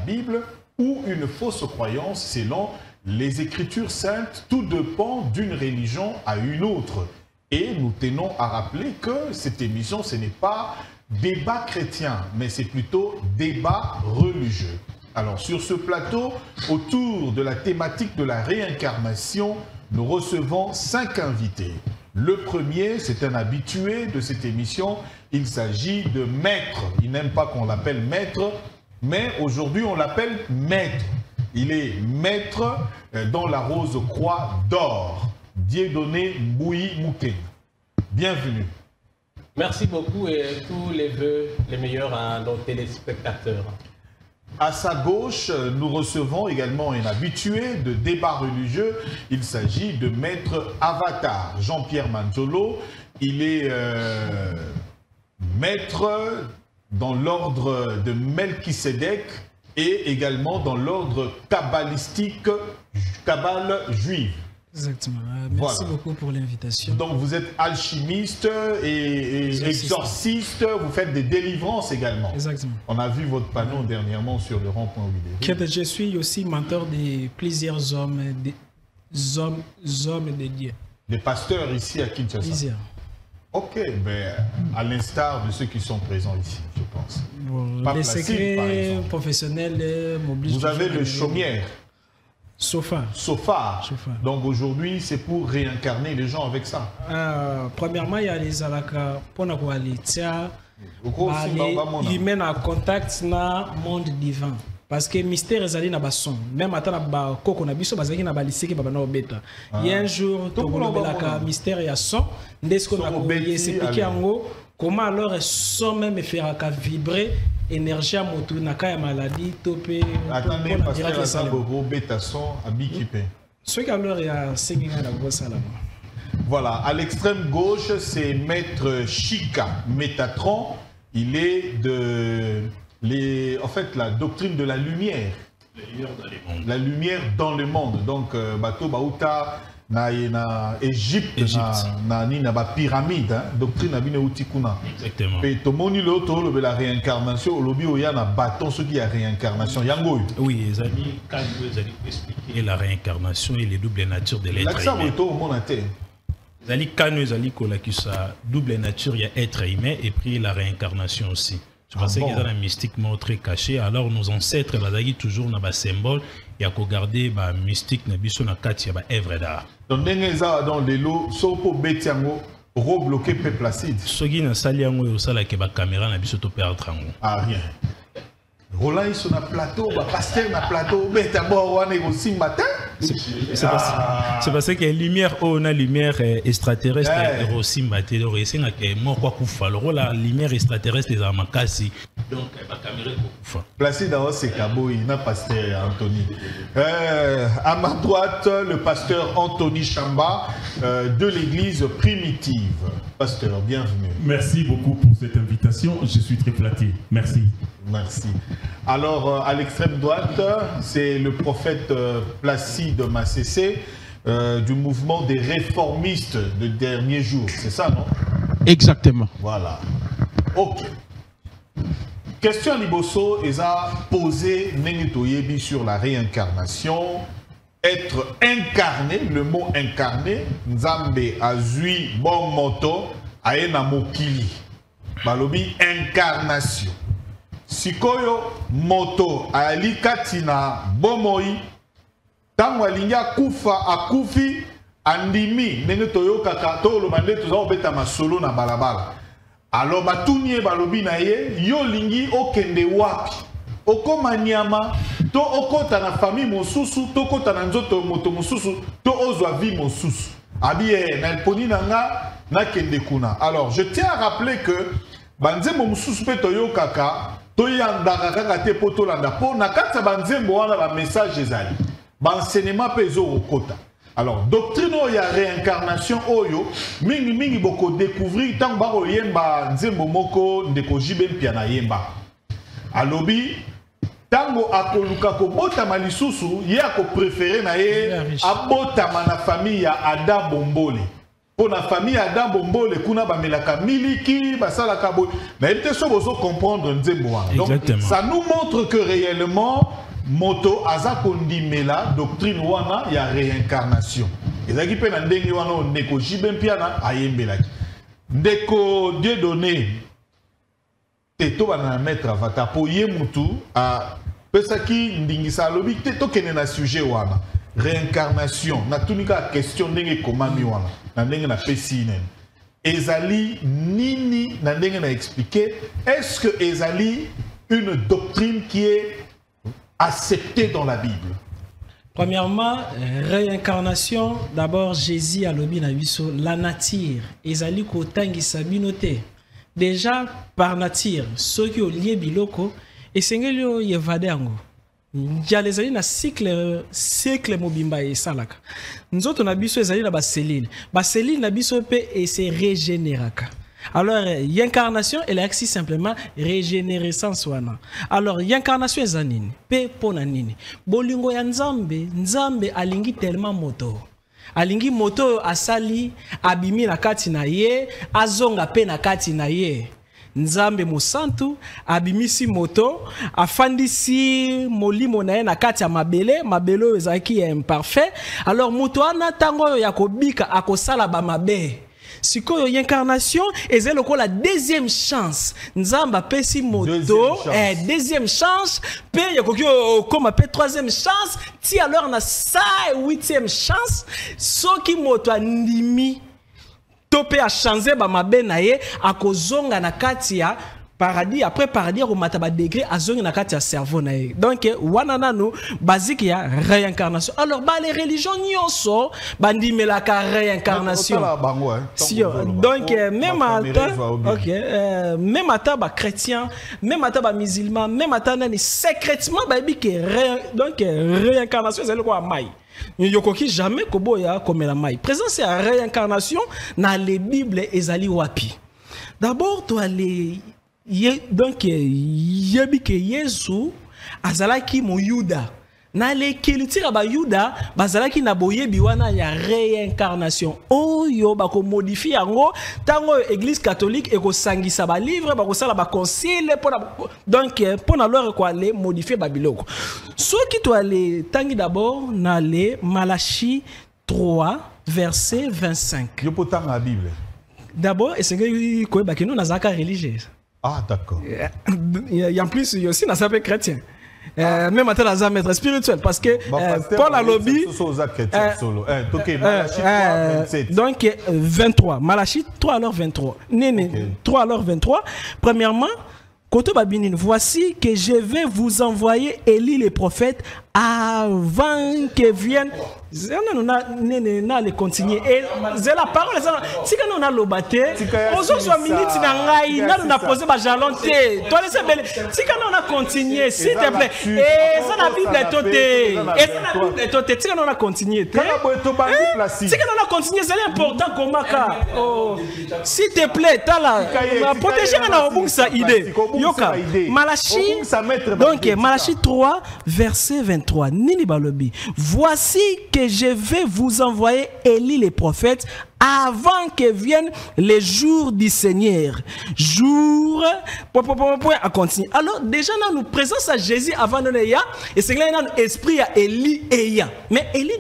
Bible ou une fausse croyance selon les Écritures saintes. Tout dépend d'une religion à une autre. Et nous tenons à rappeler que cette émission, ce n'est pas débat chrétien, mais c'est plutôt débat religieux. Alors sur ce plateau, autour de la thématique de la réincarnation, nous recevons 5 invités. Le premier, c'est un habitué de cette émission, il s'agit de Maître. Il n'aime pas qu'on l'appelle Maître, mais aujourd'hui on l'appelle Maître. Il est Maître dans la Rose Croix d'Or, Dieudonné Mbouyi Mouken. Bienvenue. Merci beaucoup et tous les vœux les meilleurs à nos téléspectateurs. À sa gauche, nous recevons également un habitué de débat religieux. Il s'agit de Maître Avatar, Jean-Pierre Manzolo. Il est maître dans l'ordre de Melchisédek et également dans l'ordre kabbalistique, Kabbale juive. Exactement. Merci beaucoup pour l'invitation. Donc vous êtes alchimiste et exorciste, vous faites des délivrances également. Exactement. On a vu votre panneau dernièrement sur le rond-point vidéo. Je suis aussi mentor de plusieurs hommes, hommes de Dieu. Des pasteurs ici à Kinshasa. Plusieurs. Ok, ben, à l'instar de ceux qui sont présents ici, je pense. Bon, les secrets professionnels m'obligent. Vous avez le chaumière. Sofa. Sofa. Donc aujourd'hui, c'est pour réincarner les gens avec ça. Premièrement, il y a les alaka pour nous ils mènent en contact dans le monde divin. Parce que mystère est allé dans le son. Même à la coco na biso bazaki na balissé qui baba na obeta. Il y a un jour to kolobelaka mystère ya son ndesko na ko expliquer ango comment alors son même faire vibrer énergie à moto na ka ya maladie topé. Attendez parce que ça bobo beta son abikipe. Ce qui alors il y a 5 ans na go sala. Voilà, à l'extrême gauche, c'est Maître Chika Métatron. Il est de en fait, la doctrine de la lumière. La lumière dans le monde. Donc, bateau Baouta, na Égypte, na pyramide, doctrine na bine utikuna. Exactement. Et tout le monde le la réincarnation, au lobby où il y a un bâton, ce qui est réincarnation. Yango. Oui, les amis, quand vous allez expliquer la réincarnation et les doubles natures de l'être humain. Les amis, quand vous allez expliquer sa double nature, il y a être humain et puis la réincarnation aussi. Je pense qu'il y a un mystiquement très caché. Alors, nos ancêtres, ils ont toujours un symbole. Il y a qu'à garder le mystique, il y a une œuvre d'art. Donc, dans les lots, si vous avez rebloqué le placide. Ce qui est dans la caméra, il y a ah, rien. Roland, il sur le plateau, le pasteur sur le plateau, mais d'abord, on est aussi matin. C'est parce que la lumière, la lumière extraterrestre est aussi matin. Donc, la lumière extraterrestre est en makasi. Donc, la caméra est en placé dans ce cabot, il n'a pas pasteur Anthony. À ma droite, le pasteur Anthony Chamba de l'église primitive. Pasteur, bienvenue. Merci beaucoup pour cette invitation. Je suis très flatté. Merci. Merci. Alors, à l'extrême droite, c'est le prophète Placide Massessé du mouvement des réformistes de dernier jour. C'est ça, non? Exactement. Voilà. Ok. Question Liboso, ils ont posé Nenitoyebi sur la réincarnation. Être incarné, le mot incarné, Nzambe Azui Bon Moto, Aena Mokili. Balobi, incarnation. Sikoyo moto ali katina bomoi tango alinga kufa akufi andimi nenge toyoka kato lo bande toza obeta masolo na balabala alors batunye balobi na ye yo lingi okende wapi okoma nyama to okota na famille mosusu to kota na nzoto moto mosusu to ozwa vie mosusu abi na poni nanga na kende kuna. Alors je tiens à rappeler que banzembo mosusu pe toyokaka toyandaka kaka te po tolanda po na kati ya banzembo wana ba message ezali banseignement pe ezokota. Alors doctrine ya réincarnation oyo mingi boko découvrir tant bako yemba nzembo moko ndeko jibe mpia na yemba alobi tango akoluka kobotama lisusu ye akopréféré na ye abotama na famille ya Ada Bombole. Pour la famille Adam Bombole, kuna bamelaka miliki, basalaka boy. Mais il était sûr de comprendre Nzemboa. Donc ça nous montre que réellement moto aza kondimela doctrine wana ya réincarnation ezaki pe na ndenge wana ndeko jibempiana ayembelaki ndeko Dieu donné teto bana mettre avata po ye mutu a pesaki ndingisa lobi teto kene na sujet wana réincarnation na tunika question ndenge komami wana na ndenge na pesine ezali nini na ndenge na expliquer est-ce que ezali une doctrine qui est acceptée dans la Bible? Premièrement, réincarnation, d'abord Jésus a lobi na biso la nature ezali ko tangisa binote. Déjà par nature, ceux qui ont lié biloko esengeli o yevade yango. Dialezali na cycle mobimba e salaka. Nzoto na biso ezali na ba cellule na biso pe et se régénéraka. Alors, l'incarnation, elle est simplement régénérescence wana. Alors, l'incarnation est zanini, pe pona nini. Bolingo ya nzambe alingi tellement moto. Alingi moto asali abimi na kati na ye, azonga pe na kati na ye. Nzambe musantu abimisi moto afandisi molimo na ye na kati ya mabele ezaki imparfait. Alors moto ana tango ya kobika akosala ba mabe. Sikoyo incarnation ezali lokola deuxième chance. Nzamba pesi moto deuxième chance pe yakoki comme pe troisième chance ti alors na sa huitième chance soki moto andimi topé a changé ba mabe na ye akozonga na kati ya paradis après paradis au mataba degré azonga na kati ya cerveau na ye. Donc wana nanu basique ya réincarnation. Alors ba les religions nyonso bandimela ka réincarnation. Donc même ata ba chrétien, même ata ba musulman, même ata nani secrètement ba bi que donc réincarnation c'est quoi mai. Yokoki jamais koboya comme la mai. Présence ya réincarnation na les bibles ezali wapi. D'abord toi les donc yebi ke Yesu azalaki mo Yuda na le kilitira ba Yuda bazalaki na boyebi wana ya réincarnation oyo bako modifie yango tango église catholique eko sangisa ba livre bako sala ba concile donc pour na leur ko aller modifier babiloko soki to aller tangi d'abord na le Malachie 3 verset 25 yo potanga la Bible d'abord et c'est que ko ba kino na zaka religieuse. Ah, d'accord. Et en plus, il y a aussi dans un chrétien. Même à tel maître spirituel. Parce que Paul a lobby. Donc, 23. Malachie 3 alors 23. Néné, 3 alors 23. Premièrement, Koto Babinine, voici que je vais vous envoyer Élie le prophète avant que vienne. On a les continuer. Et c'est la parole. Si on a l'obaté, on soit minute nangai, on a posé ma jalonté. Toi laissez belle. Si on a continué, s'il te plaît. Et ça la Bible est totée. Et ça la Bible est totée. Si on a continué. Si on a continué, c'est important comme ça. S'il te plaît, t'as la protéger na obungsa idée. Yoka. Malachie. Donc Malachie 3 verset 23. Nini balobi. Voici que je vais vous envoyer Élie le prophète avant que viennent les jours du Seigneur. Jour à continuer. Alors déjà nous présence à Jésus avant nous et c'est là nous esprit à Élie et ya. Mais Élie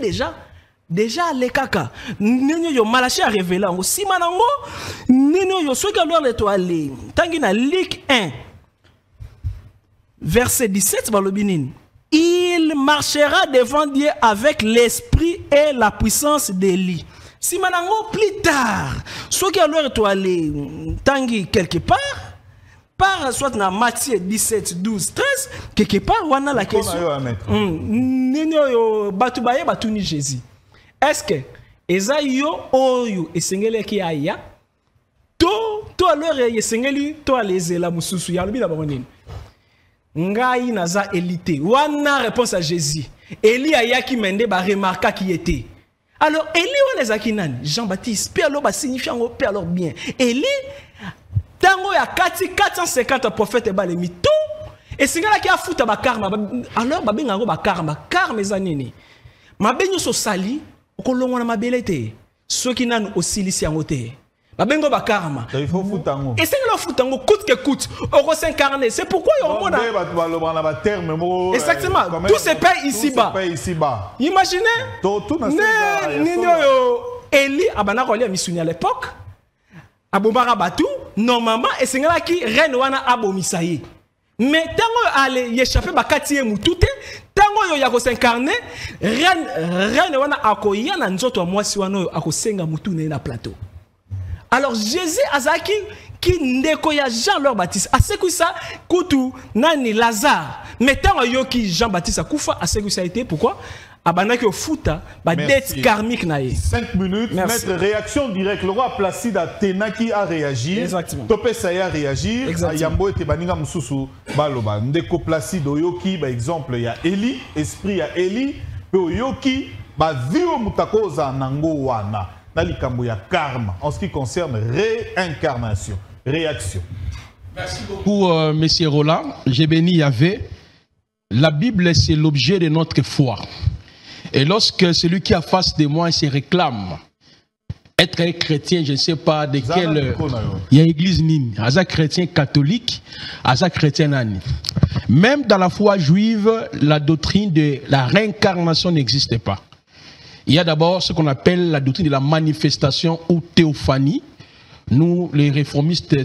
déjà les kaka. Nino yo Malachie a révélé aussi manango. Nino yo soit que alors l'étoile. Tangi na Luc 1 verset 17 balobinine. Il marchera devant Dieu avec l'esprit et la puissance d'Élie. Si manango plus tard, soit qui alors étoilé tangi quelque part, par soit dans Matthieu 17, 12, 13, quelque part, on a la question. Nino yo batubaye batuni Jésus. Est-ce que Esaïo oyo esengele ki aya? To alors esengeli to alezela mususu ya lobi la bamonini. Ngai naza élité. Wana réponse à Jésus. Élie ayaki mende ba remarqua qui était. Alors Élie wana ezaki nani? Jean-Baptiste. Puis alors ba signifie ngo puis alors bien. Élie tango ya 450 prophètes ba le mito. Et singala ki afuta ba karma. Alors ba benga ngo ba karma. Karma ezanini. Mabenyo so sali kolongwa na mabele te. Soki nanu osilisi yango te. Babengo ba karma. Il faut foutango. Et c'est le foutango coûte que coûte. Euro s'incarner. C'est pourquoi il y a exactement. Tout se paye ici-bas. Imaginez. Eli abana kolia misuni à l'époque. Abomara Batou, normalement, et c'est là qui reine wana abomisaye. Mais tango ale yéchappé bakati mutute, tango yo yako s'incarner, reine wana akoya na nzoto moi si wana akosenga mutu na plateau. Alors Jésus azaki qui ndeko ya Jean-Leur Baptiste, a seku ça kutu nani Lazare. Mais tango yo ki Jean-Baptiste a kufa a seku ça été pourquoi? Abanaki au futa, ba dette karmique naïe. 5 minutes, mettre réaction directe. Le roi Placide Athéna qui a réagi. Exactement. Topé Saya a réagi. Yambo et Baninga Moussou Baloba. Ndeko Placide Oyoki, par exemple, il y a Eli, esprit il y a Eli. Puis Oyoki, ba vio mutakoza nango wana. Nalikambo ya karma. En ce qui concerne réincarnation. Réaction. Merci beaucoup, monsieur Roland. J'ai béni Yahvé. La Bible, c'est l'objet de notre foi. Et lorsque celui qui est en face de moi se réclame être un chrétien, je ne sais pas de quelle... Il y a l'église Nini, un chrétien catholique, un chrétien nani. Même dans la foi juive, la doctrine de la réincarnation n'existe pas. Il y a d'abord ce qu'on appelle la doctrine de la manifestation ou théophanie. Nous, les réformistes,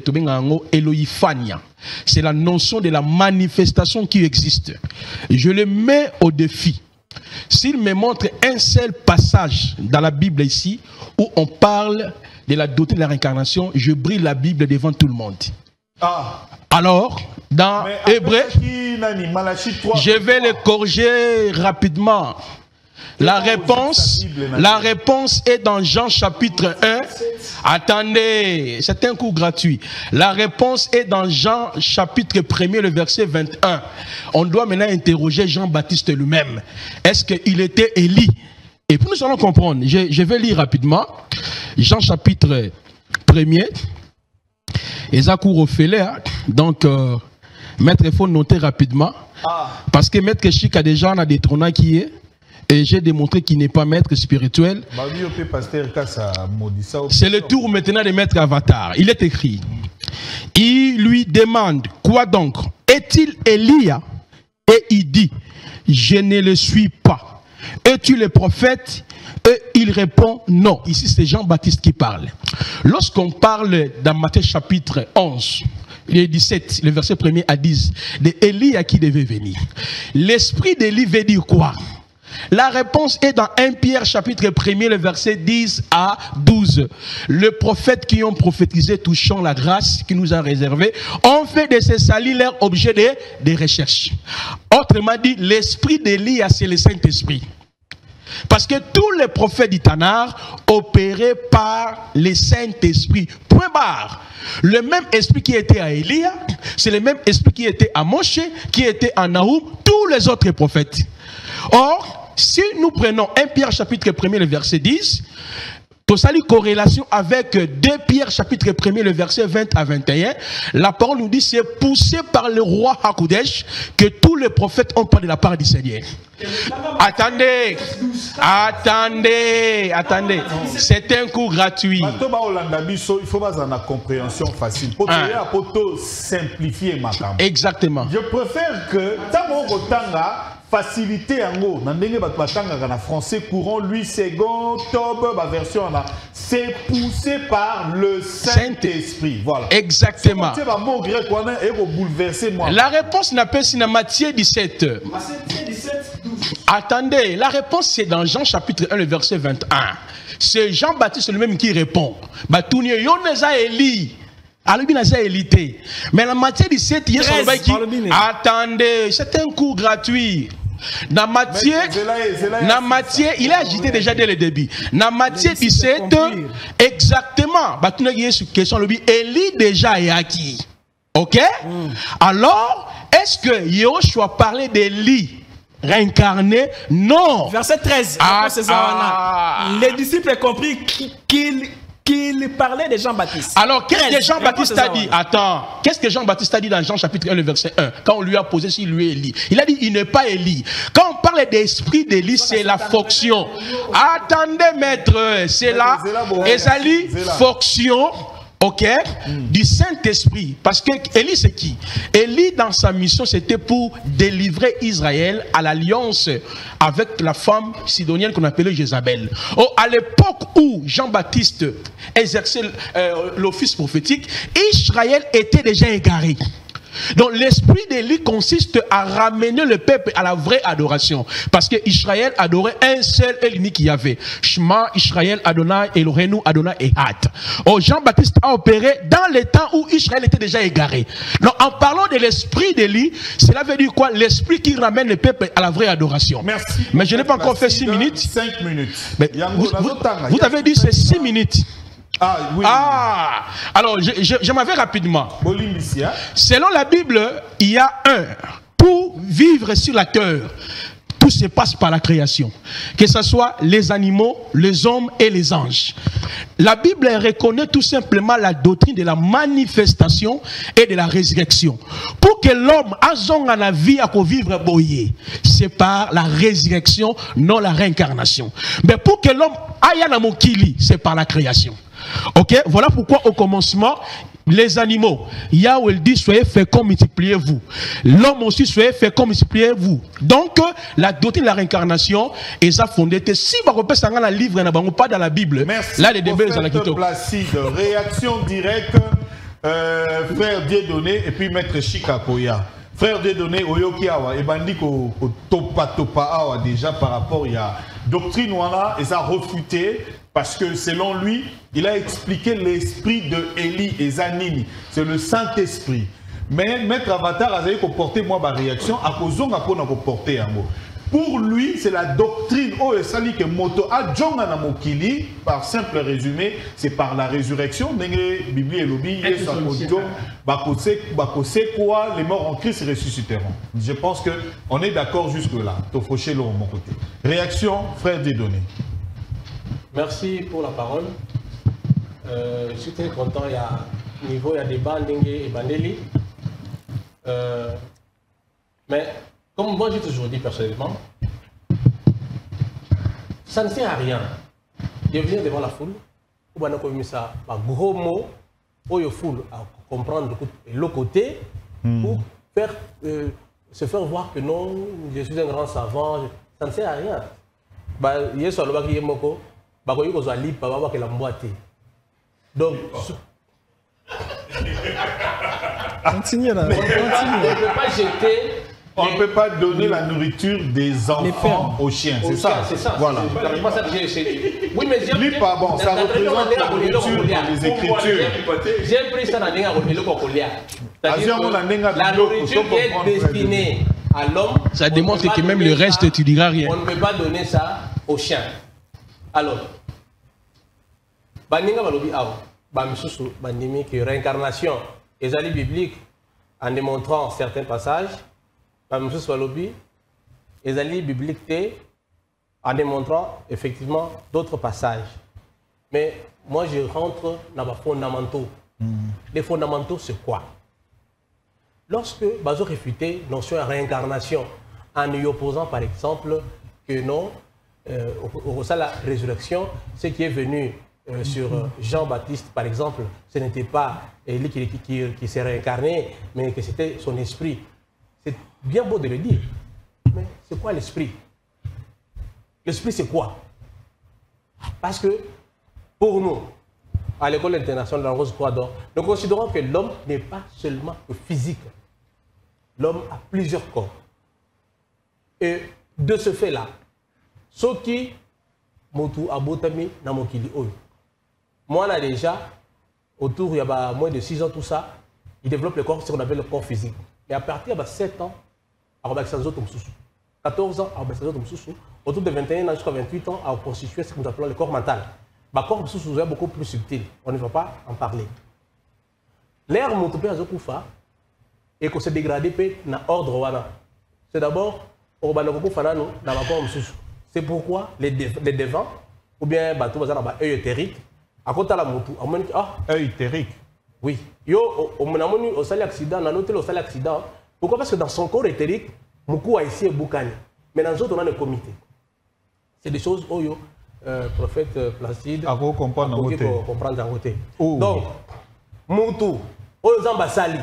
Eloïphania. C'est la notion de la manifestation qui existe. Je le mets au défi. S'il me montre un seul passage dans la Bible ici où on parle de la doctrine de la réincarnation, je brille la Bible devant tout le monde. Alors, dans Hébreu, je vais le corriger rapidement. La réponse est dans Jean chapitre 1. Attendez, c'est un coup gratuit. La réponse est dans Jean chapitre 1er, le verset 21. On doit maintenant interroger Jean-Baptiste lui-même. Est-ce qu'il était Élie? Et puis nous allons comprendre. Je vais lire rapidement. Jean chapitre 1er. Et ça court au filet. Donc, maître, il faut noter rapidement. Parce que maître Chic a déjà un détrônant qui est. Et j'ai démontré qu'il n'est pas maître spirituel. C'est le tour maintenant de maître Avatar. Il est écrit. Il lui demande, quoi donc? Est-il Élia? Et il dit, je ne le suis pas. Es-tu le prophète? Et il répond, non. Ici c'est Jean-Baptiste qui parle. Lorsqu'on parle dans Matthieu chapitre 11, le 17, le verset 1er à 10, de Élie à qui devait venir. L'esprit d'Élie veut dire quoi? La réponse est dans 1 Pierre chapitre 1er, le verset 10 à 12. Le prophète qui ont prophétisé touchant la grâce qui nous a réservée ont fait de ces salis leur objet de recherche. Autrement dit, l'esprit d'Élie, c'est le Saint-Esprit. Parce que tous les prophètes d'Itanar opéraient par le Saint-Esprit. Point barre. Le même esprit qui était à Élia, c'est le même esprit qui était à Moshe, qui était à Naoum, tous les autres prophètes. Or, si nous prenons 1 Pierre chapitre 1er, le verset 10, tout ça, corrélation avec 2 Pierre chapitre 1er, le verset 20 à 21, la parole nous dit c'est poussé par le roi Hakodesh que tous les prophètes ont parlé de la part du Seigneur. Attendez, c'est un coup gratuit. Il faut pas en compréhension facile. Pour simplifier ma campagne. Exactement. Je préfère que facilité en haut, dans français courant, lui second, version c'est poussé par le Saint-Esprit. Voilà. Exactement. La réponse n'a pas si dans Matthieu 17. Attendez, la réponse c'est dans Jean chapitre 1, le verset 21. C'est Jean-Baptiste lui-même qui répond. Alors, il a élité. Mais la Matthieu 17, il y a son bail qui. Attendez, c'est un coup gratuit. Dans Matthieu, il a agité déjà dès le début. Dans Matthieu 17, exactement. Il y a une question, Élie déjà est acquis. Ok? Alors, est-ce que Yoshua parlait d'Élie réincarné? Non. Verset 13. Les disciples ont compris qu'il parlait de Jean-Baptiste. Alors, qu'est-ce que Jean-Baptiste a dit? Attends, qu'est-ce que Jean-Baptiste a dit dans Jean chapitre 1, le verset 1, quand on lui a posé si lui est Élie? Il a dit, il n'est pas Élie. Quand on parle parle d'esprit d'Élie, c'est la fonction. Attendez, maître, c'est la fonction. Ok, du Saint-Esprit. Parce que Élie, c'est qui? Élie, dans sa mission, c'était pour délivrer Israël à l'alliance avec la femme sidonienne qu'on appelait Jézabel. Oh, à l'époque où Jean-Baptiste exerçait l'office prophétique, Israël était déjà égaré. Donc l'esprit d'Élie consiste à ramener le peuple à la vraie adoration. Parce que Israël adorait un seul et l'unique Yahvé. Shema Israël Adonai Eloheinu Adonai Ehad. Oh, Jean-Baptiste a opéré dans les temps où Israël était déjà égaré. Donc en parlant de l'esprit d'Élie, cela veut dire quoi? L'esprit qui ramène le peuple à la vraie adoration. Merci. Mais je n'ai pas encore fait 6 minutes. 5 minutes. Mais vous avez dit c'est 6 minutes. Ah, oui. Ah, alors je m'avais rapidement. Selon la Bible, il y a pour vivre sur la terre, tout se passe par la création. Que ce soit les animaux, les hommes et les anges. La Bible reconnaît tout simplement la doctrine de la manifestation et de la résurrection. Pour que l'homme ait la vie à vivre boyer, c'est par la résurrection, non la réincarnation. Mais pour que l'homme aille à mokili, c'est par la création. Ok, voilà pourquoi au commencement, les animaux, Yahweh dit soyez féconds, multipliez-vous. L'homme aussi soyez féconds, multipliez-vous. Donc la doctrine de la réincarnation est fondée. Si vous repérez ça dans le livre, pas dans la Bible. Merci. Là les débats sont là. Placide, réaction directe, frère Dieudonné et puis maître Chikakoya. Frère Dieudonné, Oyoki Awa, et bandi ko topa awa déjà par rapport à doctrine wana et ça refuté. Parce que selon lui, il a expliqué l'esprit de Élie et Zanini. C'est le Saint-Esprit. Mais Maître Avatar a dit qu'on portait moi ma réaction à cause on a porté un mot. Pour lui, c'est la doctrine. Oh, et ça dit que moto a Djongana Mokili, par simple résumé, c'est par la résurrection. Bible et lobby, quoi, les morts en Christ ressusciteront. Je pense qu'on est d'accord jusque-là. Tofoché l'eau de mon côté. Réaction, frère Dieudonné. Merci pour la parole. Je suis très content. Il y a débat, Ndenge et Bandeli. Mais comme moi j'ai toujours dit personnellement, ça ne sert à rien de venir devant la foule, ou bien comme ça, un gros mot, pour la foule à comprendre le côté, pour faire, se faire voir que non, je suis un grand savant. Ça ne sert à rien. Il y a sur le bac qui est moko. Donc, continuez là. On ne peut pas donner la nourriture des enfants aux chiens, c'est ça. C'est ça. Voilà. Oui, mais lui, pas bon, ça représente la nourriture dans les Écritures. J'ai pris ça dans la nourriture qui est destinée à l'homme. Ça démontre que même le reste, tu diras rien. On ne peut pas donner ça aux chiens. Alors, Bandinga Balobi Aou, Bamisusu, Bandimi, que réincarnation est allée biblique en démontrant certains passages, Bamisusu Balobi est allée biblique en démontrant effectivement d'autres passages. Mais moi je rentre dans les fondamentaux. Les fondamentaux, c'est quoi? Lorsque Bazo réfutait la notion de réincarnation en y opposant par exemple que non, au sein de la résurrection, ce qui est venu sur Jean-Baptiste, par exemple, ce n'était pas lui qui s'est réincarné, mais que c'était son esprit. C'est bien beau de le dire. Mais c'est quoi l'esprit? L'esprit, c'est quoi? Parce que pour nous, à l'école internationale de la Rose Croix d'Or, nous considérons que l'homme n'est pas seulement physique. L'homme a plusieurs corps. Et de ce fait-là, ce qui motu abotami na mokili oyo. Moi là déjà, autour il y a moins de 6 ans tout ça, il développe le corps, ce qu'on appelle le corps physique. Et à partir de 7 ans, à 14 ans, à autour de 21 ans jusqu'à 28 ans, à constituer ce que nous appelons le corps mental. Le corps est beaucoup plus subtil, on ne va pas en parler. L'air montopé à Zokufa et qu'on s'est dégradé dans l'ordre. C'est d'abord, on va nous faire dans le corps. C'est pourquoi les devants, ou bien bateau bazar na œil éthérique, à côté la moto, on dit ah œil éthérique. Oui. Yo on a au sali accident, on a noté au sali accident. Pourquoi? Parce que dans son corps éthérique, beaucoup a ici boucani. Mais dans les autres, on a des comités. C'est des choses où prophète Placide à comprendre en côté. Donc, Moutou, Ozamba Sali,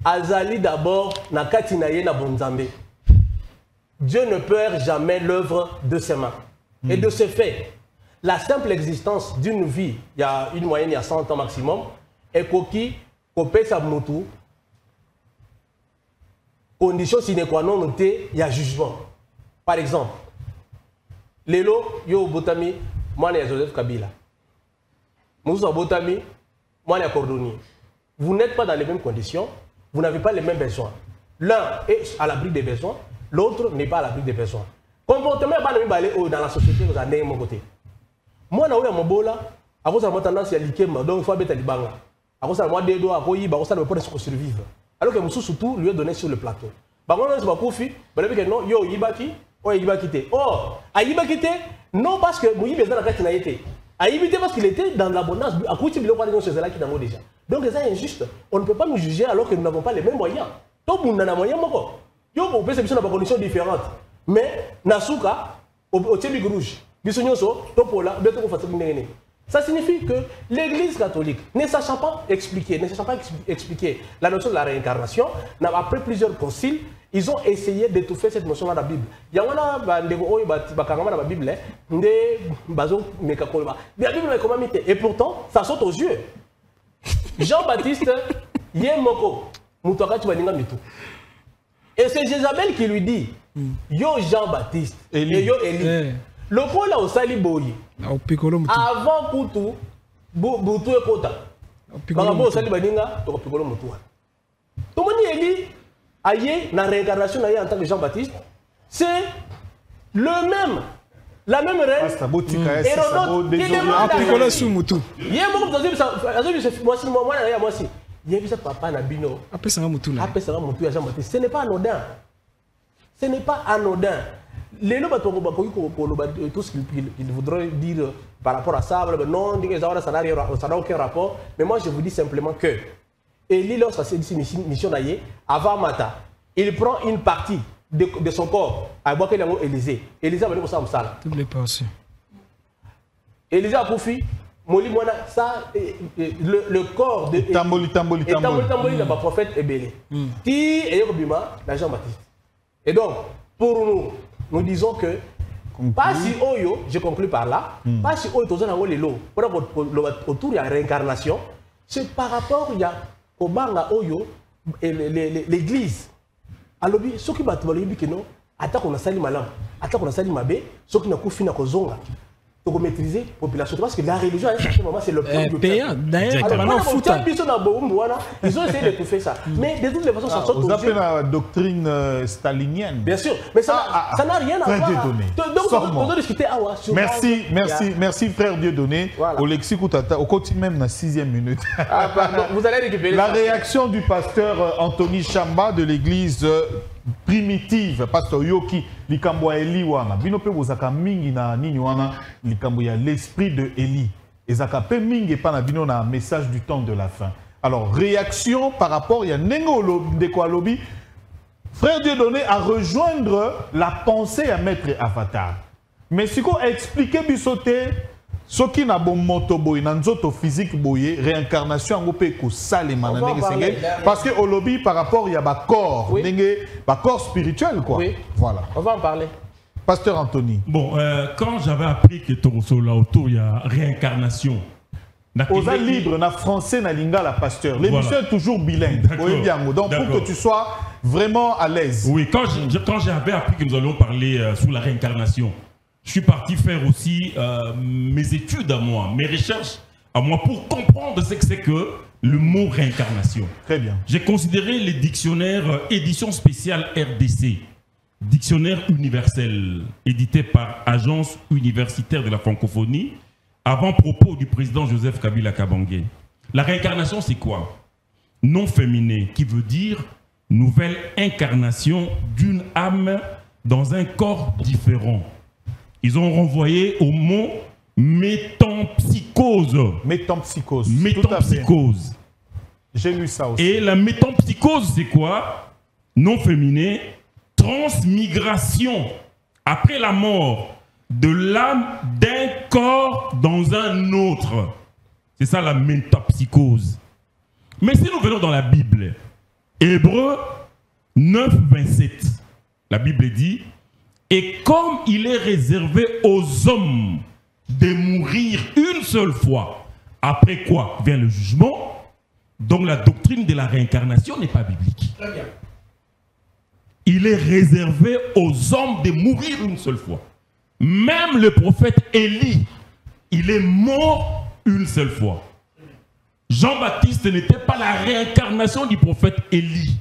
Azali d'abord, na Katinaye na Bonzambe. Dieu ne perd jamais l'œuvre de ses mains. Et de ce fait, la simple existence d'une vie, il y a une moyenne, il y a 100 ans maximum, et Koki, Kopé Sabmoutou, condition sine qua non notée, il y a jugement. Par exemple, Lelo, yo Botami, moi, il y a Joseph Kabila. Moussa Botami, moi, il y a Cordonnier. Vous n'êtes pas dans les mêmes conditions, vous n'avez pas les mêmes besoins. L'un est à l'abri des besoins, l'autre n'est pas à l'abri des besoins. Comportement dans la société, vous avez mon côté. Moi, je suis mobola, à cause de la tendance à l'ikema, donc il faut mettre les bangs. À cause de moi, des doigts, à cause de survivre. Alors que Moussou surtout lui a donné sur le plateau. Par contre, c'est pas Kofi, mais non, yo Yibaki, oh Yibaki. Oh, à Yibaki, non parce que Mouyi besoin de la carte n'a été. À Yibaki parce qu'il était dans l'abondance, à cause de l'opération chez Zela qui n'a déjà. Donc c'est injuste. On ne peut pas nous juger alors que nous n'avons pas les mêmes moyens. Tout le monde a des moyens. Yo, on peut se mettre dans des conditions différentes. Mais, Nasuka, au Tchébig Rouge, ça signifie que l'Église catholique, ne sachant pas expliquer la notion de la réincarnation, après plusieurs conciles, ils ont essayé d'étouffer cette notion dans la Bible. Il y a la Bible, et pourtant, ça saute aux yeux. Jean-Baptiste, Yemoko, Moutouaka Tchibaninga Mitou. Et c'est Jézabel qui lui dit, yo Jean-Baptiste, et yo Élie. Le pôle au Saliboyi, avant Poutou, Boutou et Kota. Quand au Salibaninga, tu as Piccolo Moutoua. Tout le monde Élie, aïe, la réincarnation en tant que Jean-Baptiste, c'est le même. La même reine. Hérodote, qui demande à Piccolo Soumoutou. Il y a beaucoup de moi aussi. Il y a vu papa Nabino. Après ça, ce n'est pas anodin. Ce n'est pas anodin. Les gens tout ce qu'ils voudraient dire par rapport à ça, non, ça n'a aucun rapport. Mais moi, je vous dis simplement que Élie, lorsqu'il s'est dit mission d'ailleurs, avant Mata, il prend une partie de son corps à Élysée. Élysée va dire ça comme ça. Toutes les pensées. Élysée a Koufi. Ça, le corps de Tamboli de ma prophète est belé. Qui est Robima, la Jean-Baptiste. Et donc, pour nous, nous disons que, pas si Oyo, je conclue par là, pas si Oyo, autour de la réincarnation, c'est par rapport au Banga Oyo et l'église. Alors, ceux qui battent le Bikino, attaquent on a sali malam, attaquent on a sali mabé, ceux qui n'ont pas fini à Kozonga. Pour maîtriser la population. Parce que la religion, à un certain moment, c'est le payant. D'ailleurs, ils ont essayé de tout faire ça. Mais de toutes les façons, ça saute aux yeux. Vous appelez la doctrine stalinienne. Bien sûr, mais ça n'a rien à voir. Donc, on doit discuter. Merci, frère Dieudonné. Au lexique, au continue même dans la 6e minute. Vous allez récupérer la réaction du pasteur Anthony Chamba de l'église primitive, pasteur Yoki, likambo ya Eli wana. Bino pe bozaka mingi na nini wana, likambo ya l'esprit de Eli. Ezaka pe mingi pa na bino na message du temps de la fin. Alors, réaction par rapport, il y a Nengo Ndeko Alobi, frère Dieudonné à rejoindre la pensée à Maître Avatar. Mais si on explique bisoté, ce qui n'a bon moto boy, nanzoto physique boy, réincarnation en gopé ko salema na ndenge parce que au lobby par rapport il y a ba corps, ndenge ba corps spirituel quoi. Oui. Voilà. On va en parler. Pasteur Anthony. Bon, quand j'avais appris que Toroso là autour il y a réincarnation. Osa libre na français na lingala pasteur. L'émission est toujours bilingue. Donc pour que tu sois vraiment à l'aise. Oui, quand j'avais appris que nous allions parler sur la réincarnation. Je suis parti faire aussi mes études à moi, mes recherches à moi pour comprendre ce que c'est que le mot réincarnation. Très bien. J'ai considéré les dictionnaires édition spéciale RDC, dictionnaire universel, édité par Agence universitaire de la francophonie, avant-propos du président Joseph Kabila Kabange. La réincarnation, c'est quoi? Nom féminin, qui veut dire nouvelle incarnation d'une âme dans un corps différent. Ils ont renvoyé au mot métempsychose. Métempsychose. Métempsychose. J'ai lu ça aussi. Et la métempsychose, c'est quoi? Nom féminin, transmigration après la mort de l'âme d'un corps dans un autre. C'est ça la métapsychose. Mais si nous venons dans la Bible, Hébreux 9, 27, la Bible dit, et comme il est réservé aux hommes de mourir une seule fois, après quoi vient le jugement, donc la doctrine de la réincarnation n'est pas biblique. Très bien. Il est réservé aux hommes de mourir une seule fois. Même le prophète Élie, il est mort une seule fois. Jean-Baptiste n'était pas la réincarnation du prophète Élie.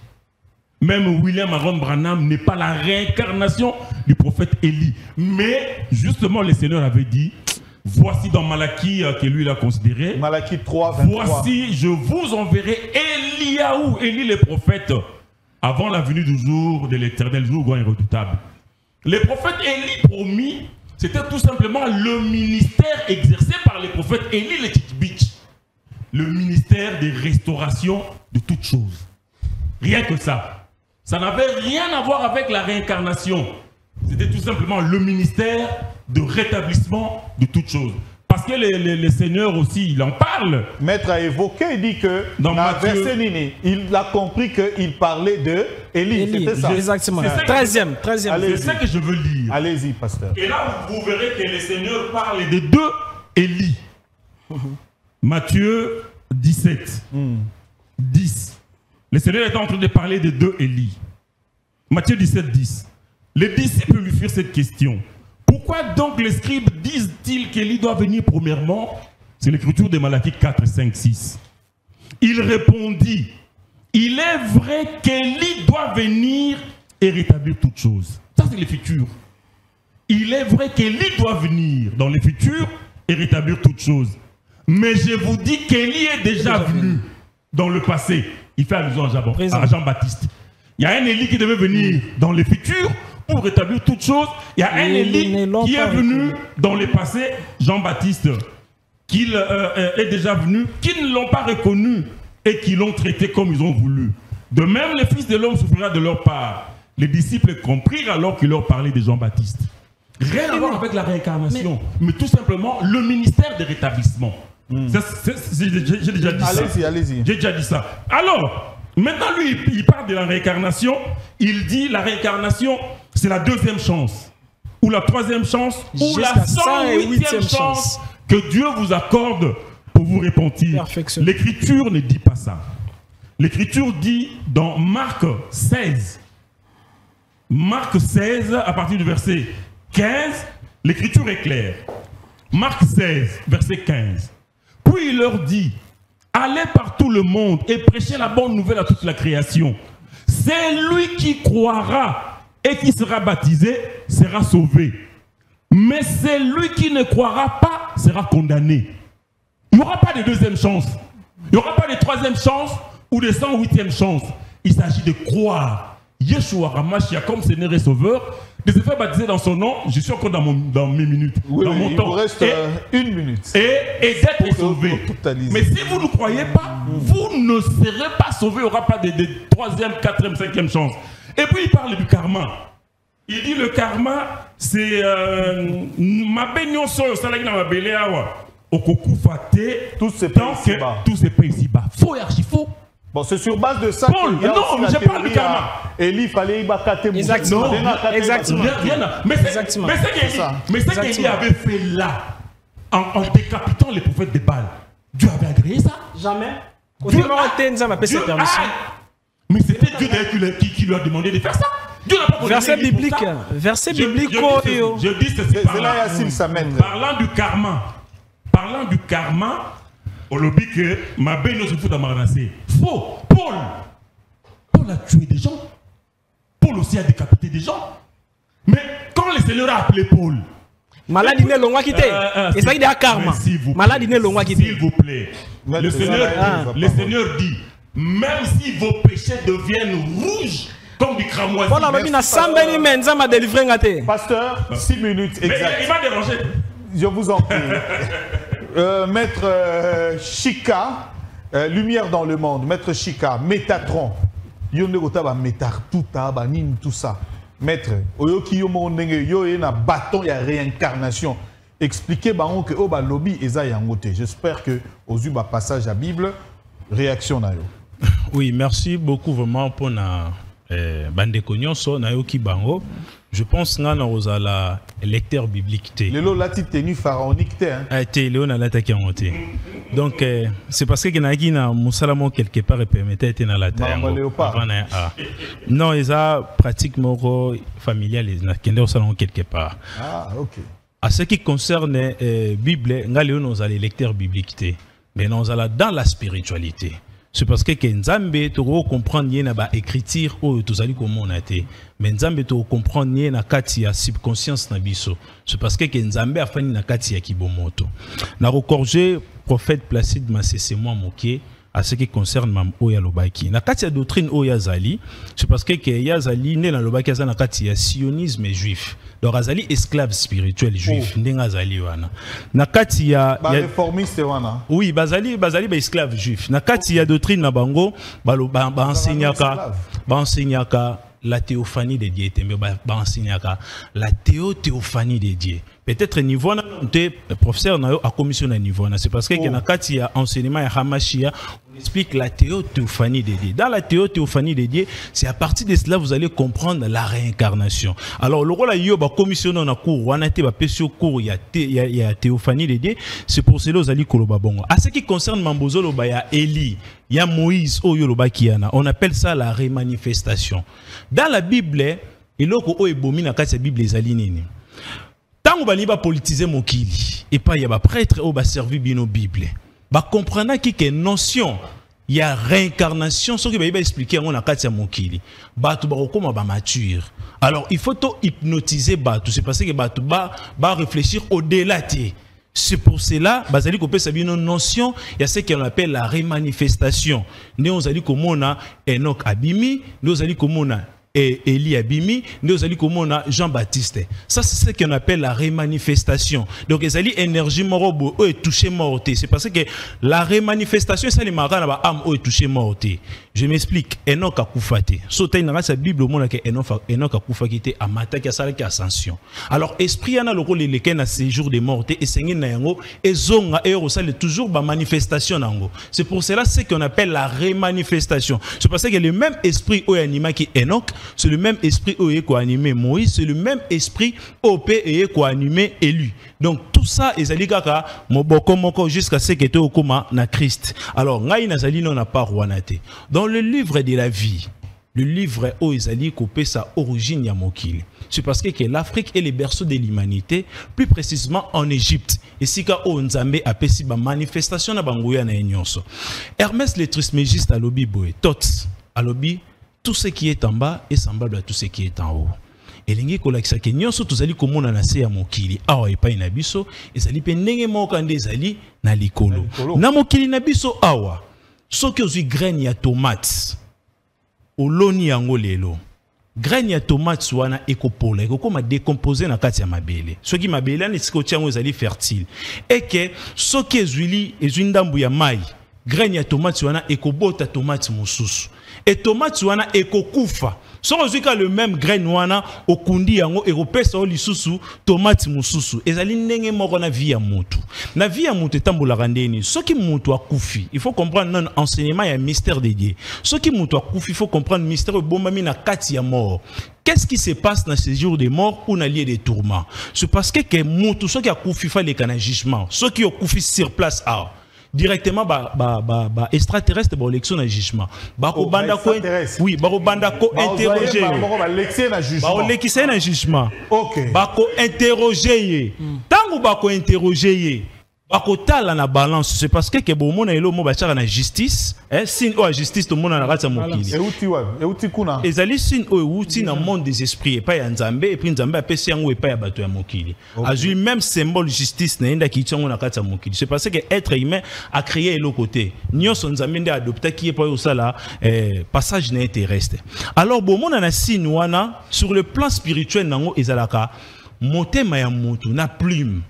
Même William Aaron Branham n'est pas la réincarnation du prophète Élie. Mais justement, le Seigneur avait dit, voici dans Malachie, que lui il a considéré, Malachie 3, 23. voici, je vous enverrai Eliaou, Élie le prophète, avant la venue du jour de l'Éternel, jour grand et redoutable. Le prophète Élie promis, c'était tout simplement le ministère exercé par le prophète Élie le Titbich. Le ministère de restauration de toutes choses. Rien que ça. Ça n'avait rien à voir avec la réincarnation. C'était tout simplement le ministère de rétablissement de toutes choses. Parce que les seigneurs aussi, il en parle. Maître a évoqué, il dit que dans verset Nini, il a compris qu'il parlait de Élie. C'était ça. Exactement. 13e. C'est ça que je veux lire. Allez-y, pasteur. Et là, vous verrez que les seigneurs parlent de deux Élie. Matthieu 17, 10. Le Seigneur est en train de parler de deux Élie. Matthieu 17, 10. Les disciples lui firent cette question. Pourquoi donc les scribes disent-ils qu'Élie doit venir premièrement? C'est l'écriture de Malachie 4, 5, 6. Il répondit, il est vrai qu'Élie doit venir et rétablir toutes choses. Ça c'est le futur. Il est vrai qu'Élie doit venir dans le futur et rétablir toutes choses. Mais je vous dis qu'Élie est déjà venu dans le passé. Il fait allusion à Jean-Baptiste. Il y a un Élie qui devait venir dans le futur pour rétablir toutes choses. Il y a un Élie qui est venu dans le passé, Jean-Baptiste, qui est déjà venu, qui ne l'ont pas reconnu et qui l'ont traité comme ils ont voulu. De même, le Fils de l'homme souffrira de leur part. Les disciples comprirent alors qu'il leur parlait de Jean-Baptiste. Rien à voir avec la réincarnation, mais tout simplement le ministère de rétablissement. J'ai déjà dit ça. Allez-y. J'ai déjà dit ça. Alors, maintenant lui, il parle de la réincarnation. Il dit la réincarnation, c'est la deuxième chance. Ou la troisième chance, ou la 108e chance que Dieu vous accorde pour vous repentir. L'Écriture ne dit pas ça. L'Écriture dit dans Marc 16. Marc 16, à partir du verset 15, l'Écriture est claire. Marc 16, verset 15. Puis il leur dit, allez par tout le monde et prêchez la bonne nouvelle à toute la création. C'est lui qui croira et qui sera baptisé, sera sauvé. Mais c'est lui qui ne croira pas, sera condamné. Il n'y aura pas de deuxième chance. Il n'y aura pas de troisième chance ou de 108e chance. Il s'agit de croire Yeshua HaMashiach comme Seigneur et Sauveur, de se faire baptiser dans son nom. Je suis encore dans mes minutes. Oui, dans mon il temps. vous reste une minute. Et d'être sauvé. Mais si vous ne croyez pas, vous ne serez pas sauvé. Il n'y aura pas de troisième, quatrième, cinquième chance. Et puis il parle du karma. Il dit le karma, c'est ma baignon soyo salagina ma beleawa. Okoku fate. Tous ces pays ici-bas. Tous ces pays ici-bas. Faux et archi faux. Bon, c'est sur base de ça. Paul, non, mais je parle du karma. Élie, il fallait y Exactement. Exactement. Mais c'est ce qu'Élie avait fait là, en décapitant les prophètes de Baal. Dieu avait agréé ça? Jamais. Mais c'était Dieu d'ailleurs qui lui a demandé de faire ça. Dieu n'a pas verset biblique. Verset biblique. Je dis ceci parlant du karma, on le dit que ma belle ne se fout d'Amaranassé. Faux. Paul a tué des gens. Paul aussi a décapité des gens. Mais quand le Seigneur a appelé Paul, maladie n'est longue quitté. Et ça il est à karma. Maladie n'est longue quitté. S'il vous plaît. Le Seigneur dit, même si vos péchés deviennent rouges comme du cramoisi. Pasteur, 6 minutes exact. Il m'a dérangé. Je vous en prie. Maître Chika, Lumière dans le monde, Maître Chika, Métatron, tout ça. maître oyoki yo mo ndenge yo na bâton ya réincarnation expliquez bango que oba lobby eza yango te. J'espère que aux ba passage à Bible réaction na yo. Oui, merci beaucoup vraiment pour na bande konyonso na yo ki bango. Je pense que nous avons la lecteur biblique. Lélo lati tenue pharaonique. Léo na lata ki monté. Donc c'est parce que Genagi na musalamo quelque part et permettait d'être dans la terre. Non, ils ont pratiquement familial na kende au salon quelque part. Ah, OK. À ce qui concerne Bible, nous avons les lecteurs bibliques. Mais nous avons dans la spiritualité. C'est parce que Nzambe to comprendre yena ba écriture o tozali komona te mais Nzambe to comprendre yena kati ya subconscience na biso. C'est parce que Nzambe afani na kati ya kibomoto. Na recorger prophète Placide Masese moi moké à ce qui concerne mam oya lobaki. Na kati ya doctrine oya zali, c'est parce que yazali né na lobaki za na kati ya sionisme juif. Donc azali esclave spirituel juif ndenga azali wana. Na kati ya réformiste wana. Oui, bazali ba esclave juif. Na kati ya doctrine na bango ba enseignaka la théophanie de Dieu, ba enseignaka la théophanie de Dieu. Peut-être niveau na professeur na yo a commission à niveau na c'est parce que na kati ya enseignement ya Hamashia on explique la théophanie de Dieu. Dans la théophanie de Dieu, c'est à partir de cela vous allez comprendre la réincarnation. Alors le rôle yo ba commission na cours wana te ba pesio cours ya théophanie de Dieu, c'est pour cela vous allez koloba bongo. À ce qui concerne Mambozolo ba ya Élie, ya Moïse oyo loba kiana, on appelle ça la remanifestation. Dans la Bible, iloko o ebomi na kati ya Bible ezali nini? Tant que va politiser mokili et pas y a prêtre au ba servi bino Bible. Ba comprendre que notion il y a réincarnation ce qui va expliquer on a katia mokili. Ba tu ba koma ba mature. Alors il faut to hypnotiser ba tout c'est parce que ba tu ba réfléchir au-delà té. C'est pour cela bazali ko pesa bino notion il y a ce qu'on appelle la remanifestation. Né on zali komona Enoch abimi, nous zali komona et Élie Abimi, nous allons comme Jean-Baptiste. Ça, c'est ce qu'on appelle la remanifestation. Donc, les alliés énergie morobo, eux, touché morté. C'est parce que la remanifestation, c'est les marins, là, âme, eux, touché morté. Je m'explique. Enoch a koufate. Sauté dans la Bible, au monde, Enoch a koufate, à mata, qui a salé, qui a ascension. Alors, esprit, y en a le rôle, les à séjour des mortés, et c'est et zonga, et resale toujours, ba manifestation, c'est pour cela, c'est ce qu'on appelle la remanifestation. C'est parce que le même esprit, au anima, qui Enoch, c'est le même esprit où est animé Moïse, c'est le même esprit où est animé Élu. Donc tout ça est allé kaka moboko jusqu'à ce que tu au coma na Christ. Alors ngai nazali non na pas rouanate. Dans le livre de la vie, le livre où Ezali coupé sa origine ya mokili. C'est parce que l'Afrique est le berceau de l'humanité, plus précisément en Égypte. Et si ka o Nzambe a pesi ba manifestation na bangoya na nyonso. Hermès le Trismégiste a lobi boy tots a lobi tout ce qui est en bas est semblable à tout ce qui est en haut. Et lingi kolakisa ke nyonso tozali komona na se ya mokili awa epai na biso ezali pe ndenge moko ande ezali na likolo. Na mokili na biso awa soki ozwi graine ya tomate oloni yango lelo graine ya tomate wana ekopola ekokoma décomposer na kati ya mabele soki mabele ane siko tiango ezali fertile et que soki ezwi ndambu ya mai graine ya tomate wana ekobota tomate mosusu et tomate wana ekokufa so ozwika le même graine wana okundi yango ekopesa o lisusu tomate mosusu ezali ndenge moko na vie ya mutu etambolaka ndeni soki mutu akufi il faut comprendre non enseignement ya mystère de Dieu soki mutu akufi il faut comprendre mystère ebombami na kati ya mort. Qu'est-ce qui se passe dans ces jours de mort ou dans lieu de tourment? C'est parce que mutu soki akufi fa le kana jugement soki okufi sur place a directement extraterrestre ba élection na jugement banda ko oui banda ko interroger ba na jugement OK bako interroger tango bako interroger bakotala na balance c'est parce que bomona elo mo bachaka na justice sin o justice to mona na kata mokili euti kuna ezali sin o euti na monde des esprits et pas ya Nzambe et puis Nzambe apesi yango et pas ya bato ya mokili azui même symbole justice na enda ki tsango na kata mokili c'est parce que être humain a créé le côté nyonso Nzambe nde adopta ki e pa yo sala passage na terrestre. Alors bomona na sin wana sur le plan spirituel nango ezalaka motema ya mutu na plume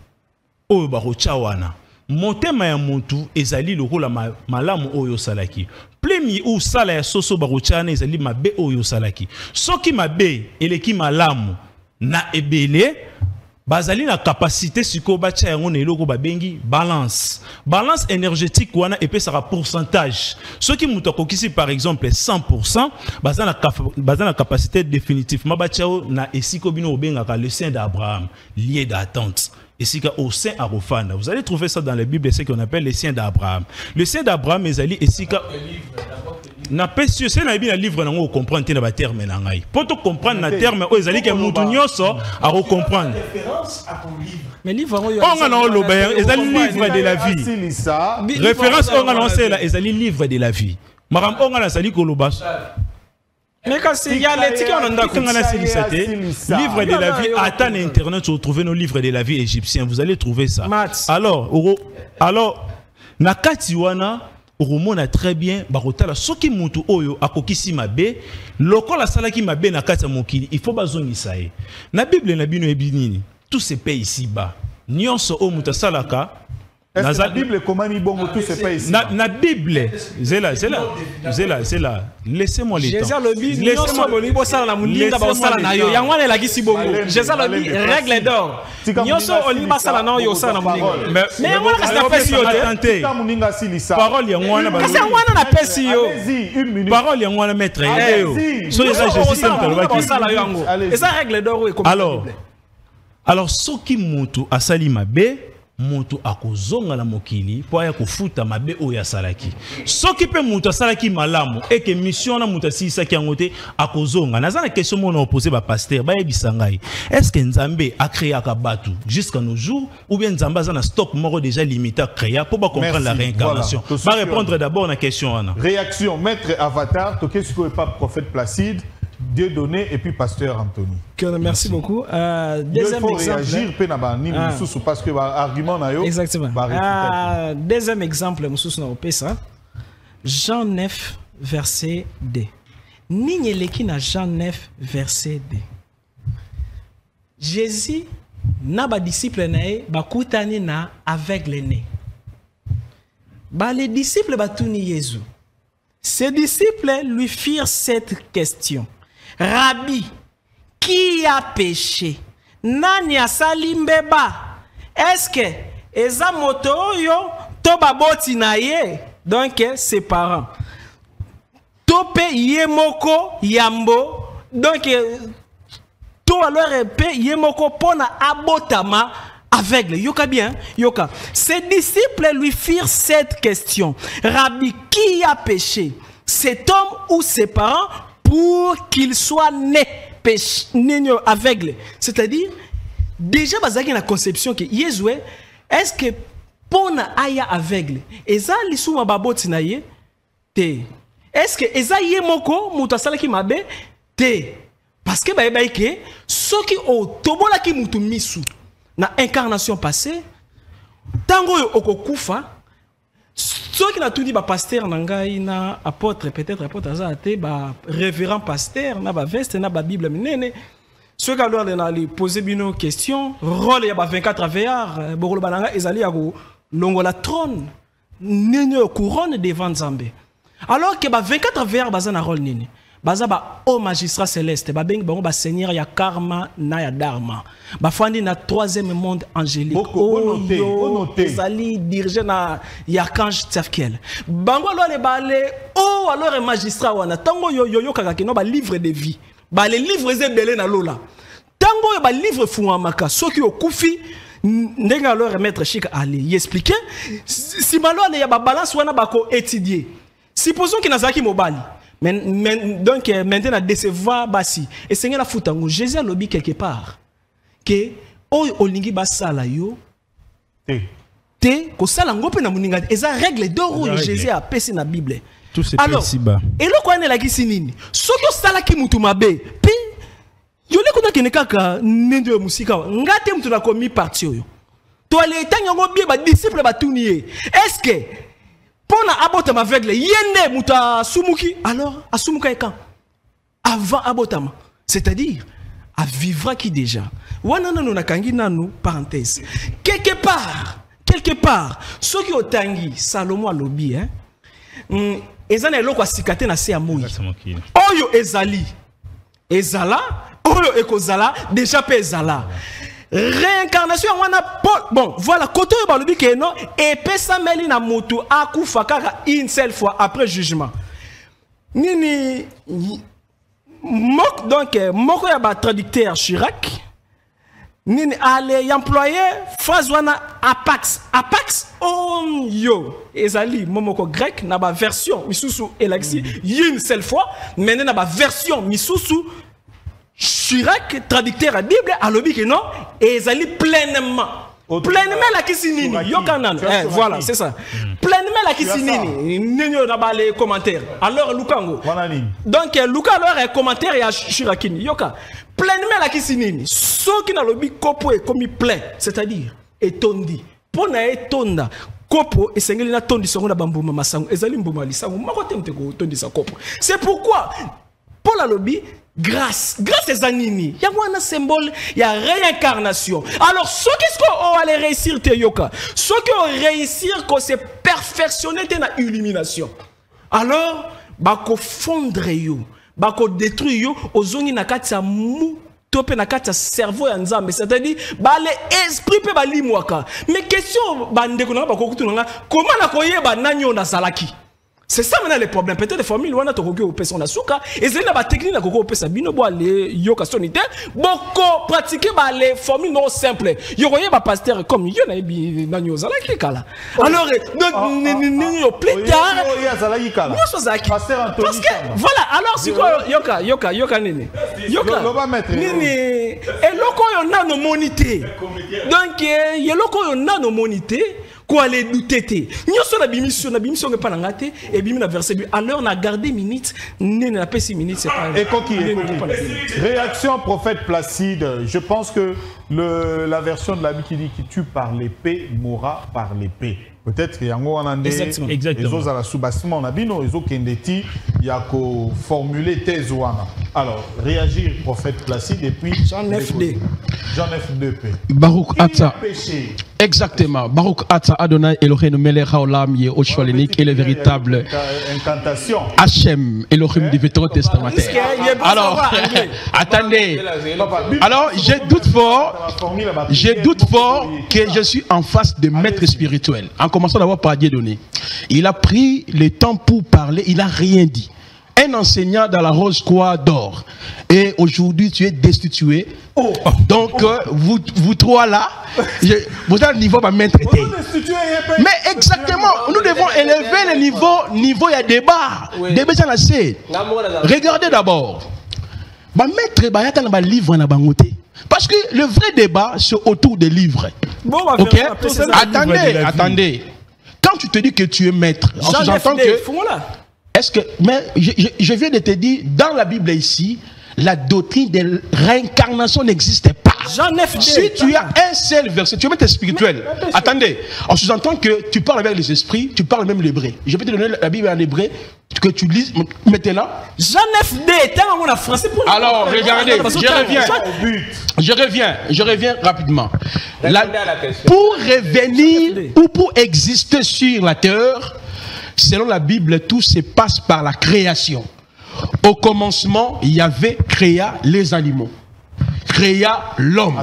oyo barocha wana motema ya mutu ezali lokola malamu oyo salaki plemi ou sala ya soso barochana ezali mabe oyo salaki soki mabe eleki malamu na ebele bazali na capacité siko bacha yango na eloko babengi balance énergétique wana epesaka pourcentage soki muto akokisi par exemple 100% baza na capacité définitivement bacha na esiko bino obengaka le sein d'Abraham lié d'attente. Et si au sein Arofanda, vous allez trouver ça dans la Bible, c'est ce qu'on appelle les saints d'Abraham. Le saint d'Abraham, ezali esika na pesio c'est na bien livre na ngo comprendre te na terme na ngai. Pour te comprendre na terme o ezali ke mutu nyoso a comprendre. Mais livre on a le bain, ezali livre de la vie. Référence on a lancé là, ezali livre de la vie. Maram on a sali koloba. Mais quand il y a l'éthique, on a livre de la vie, attends Internet, vous trouvez nos livres de la vie égyptiens, vous allez trouver ça. Alors, nakati wana, oromona très bien, barotala, soki mutu oyo, akokisi mabe, lokola salaki mabe nakati mokili, il faut bazongi sae. Na Bible na bino ebinini, tout se paye ici-bas. Nyonso o muta salaka, est-ce que la Bible comment ni bon tout se paye ici? Na Bible, c'est là. Laissez-moi le temps. Laissez-moi le temps. Ça la mulinda ba sala na yo. Yangwana la gisi bongo. Jésus le règle d'or. Nyoso oliba sala na yo sala na mulinga. Mais yangwana ka sta pesi yo te. Muninga silisa. Parole yangwana ba. Kasi yangwana na pesi yo. Une minute. Parole yangwana maître yo. So yeza Jésus comme ba sala yango. Et ça règle d'or est comme alors soki mutu asali mabe mutu akozonga na mokili po ya kofuta mabe oya salaki soki pe mutu asalaki malamu et que mission na mutu asisaki yangote akozonga naza na question mona opposer ba pasteur ba yebisa ngai est-ce que Nzambe a créé akabatu jusqu'à nos jours ou bien Nzambe a un stock moro déjà limité à créer pour pas comprendre la réincarnation. Va répondre d'abord à la question Anna. Réaction maître Avatar, toqué ce que pas prophète Placide, Dieu donné et puis pasteur Anthony. Merci beaucoup. Deuxième exemple. Réagir parce que argument na yo. Exactement. Deuxième exemple, Jean 9 verset 2. Nigne leki na Jean 9 verset 2. Jésus na ba disciple nae bakutani na aveugle né. Ba les disciples batuni Jésus. Ses disciples lui firent cette question. Rabbi, qui a péché? Nani asali mbeba? Est-ce que eza moto yo to baboti na ye? Donc ses parents. Tope yemoko yambo. Donc to alors pe yemoko pona abotama aveugle. Yoka bien, yoka. Ses disciples lui firent cette question. Rabbi, qui a péché? Cet homme ou ses parents pour qu'il soit né aveugle? C'est-à-dire, déjà, il y a la conception que Jésus, est-ce que pour aya aveugle, eza lisuma baboti na ye te? Est-ce que eza yemoko mutasala ki mabe te? Parce que ba ke soki o tobola ki mutu misu na incarnation passée, tango okokufa. Ceux qui n'ont tout dit, pasteur, na apôtre, peut-être apôtre, révérend pasteur, na veste, na Bible, ceux qui ont posé une question, rôle ya 24 veillard, bokolo bananga ezali ya longo la trône, nene couronne devant Nzambe. Alors que 24 veillard bazana rôle nini. Baza ba au magistrat céleste, ba beng bango ba seigneur ya karma na ya dharma. Ba fandi na troisième monde angélique. Ezali dirigé na ya archange Tzafkiel. Bango lo le balé oh alors magistrat wana tango yo kaka kino ba livre de vie. Ba les livres ezebele na lola. Tango yo ba livre fuamaka soki okufi ndenga alors maître Chika ali y expliquer si malone ya ba balance wana bako étudier. Supposons que nazaki mobali. Donc maintenant décevoir basi et Seigneur la foutango Jésus a lobby quelque part que olingi basala yo te ko sala ngope na muninga eza règle d'or Jésus a pesi na Bible. Tout c'est ici bas. Et le ko ane la kisinini soko sala ki mutu mabe pi yo le kona kene kaka nendo musika ngate mutu na komi parti yo to ale tango ngobi ba disciple ba tunier est-ce que pona abotama aveugle yende muta sumuki alors asumuka quand avant abotama c'est-à-dire à vivre qui déjà wana nanu nakangi nanu parenthèse quelque part ceux qui otangi Salomon alobi ezana eloko asikate na se ya moi. Oyo ezali. Ezala, oyo ekozala, déjà pe ezala. Réincarnation wana bon voilà côté balobi ke non et pesa meli na mutu akufa kaka une seule fois après jugement. Nini donc moko ya ba traducteur Chirac nini ale employé phrase wana apax yo ezali momoko grec na ba version misusu elexi une seule fois maintenant na ba version misusu Chirac traducteur à Bible alobi que non ezali pleinement la kisinini yokanana voilà c'est ça pleinement la kisinini ninyo na ba les commentaires alors Lukango donc Luka alors un commentaire ya Chirakini yoka pleinement la kisinini so qui na lobi kopo e comme plein c'est-à-dire etondi pona etonda kopo esengeli na tondi songo na bambuma masango ezali mbuma lisango mako temte ko tondi sa kopo c'est pourquoi Paul alobi grâce ezanini ya wana symbole ya réincarnation. Alors ceux qui sont allés réussir te yoka ceux qui ont réussir ko se perfectionner te na illumination alors bako fondre yo bako détruire yo ozongi na kati ya mu topé na kati ya cerveau ya nzambe c'est-à-dire ba les esprit pe bali mwaka mais question bandeko na bako kutunanga comment na koyeba nanyo na salaki. C'est ça maintenant le problème. Peut-être les familles wana to koke opesa na suka ezali na ba technique na koko opesa bino bo ale yoka sonité boko pratiquer ba les formules non simples. Yo koye ba pasteur comme yo na bi na nyoza la kala. Alors donc plus tard yo zalaki kala. Pasteur Anthony. Parce que voilà alors si yoka nini. Yoka nini et loko yo na no monité. Donc ye loko yo na no monité. Quoi les douter nous sommes la bimission pas n'angate et bimi na verset alors na gardé minutes n'a pas 6 minutes c'est pas et réaction prophète Placide. Je pense que la version de la Bible qui dit qui tue par l'épée mourra par l'épée. Peut-être qu'il y a un moment les autres à la sous-bassement nabino les autres kendeti il y a qu'au formuler thèse ouana. Alors réagir prophète Placide et puis Jean 9D Baruch Atza. Exactement. Baruch Atza Adonai Elohim Melech Haolam Ye Oshwalenik et le véritable Hachem Elohim du Vétéran testamentaire. Alors, attendez. Alors, je doute fort que je suis en face de maître spirituel. En commençant d'abord par Dieu donné. Il a pris le temps pour parler, il n'a rien dit. Un enseignant dans la rose croix d'or. Et aujourd'hui, tu es destitué. Donc, vous trois là, vous avez le niveau à maître. Mais exactement, nous devons élever le niveau, il y a débat. Débat, ça c'est. Regardez d'abord. Maître, il y a un livre en abangoté. Parce que le vrai débat, c'est autour des livres. Ok? Attendez. Quand tu te dis que tu es maître, j'entends que. Est-ce que, mais je viens de te dire, dans la Bible ici, la doctrine de réincarnation n'existe pas. Si tu as un seul verset, tu es maître spirituel. Attendez, en sous-entend que tu parles avec les esprits, tu parles même l'hébreu. Je peux te donner la Bible en hébreu que tu lises maintenant. Jean 9D, français pour. Alors, regardez, je reviens rapidement. Pour revenir ou pour exister sur la terre, selon la Bible, tout se passe par la création. Au commencement, Yahvé créa les animaux, créa l'homme.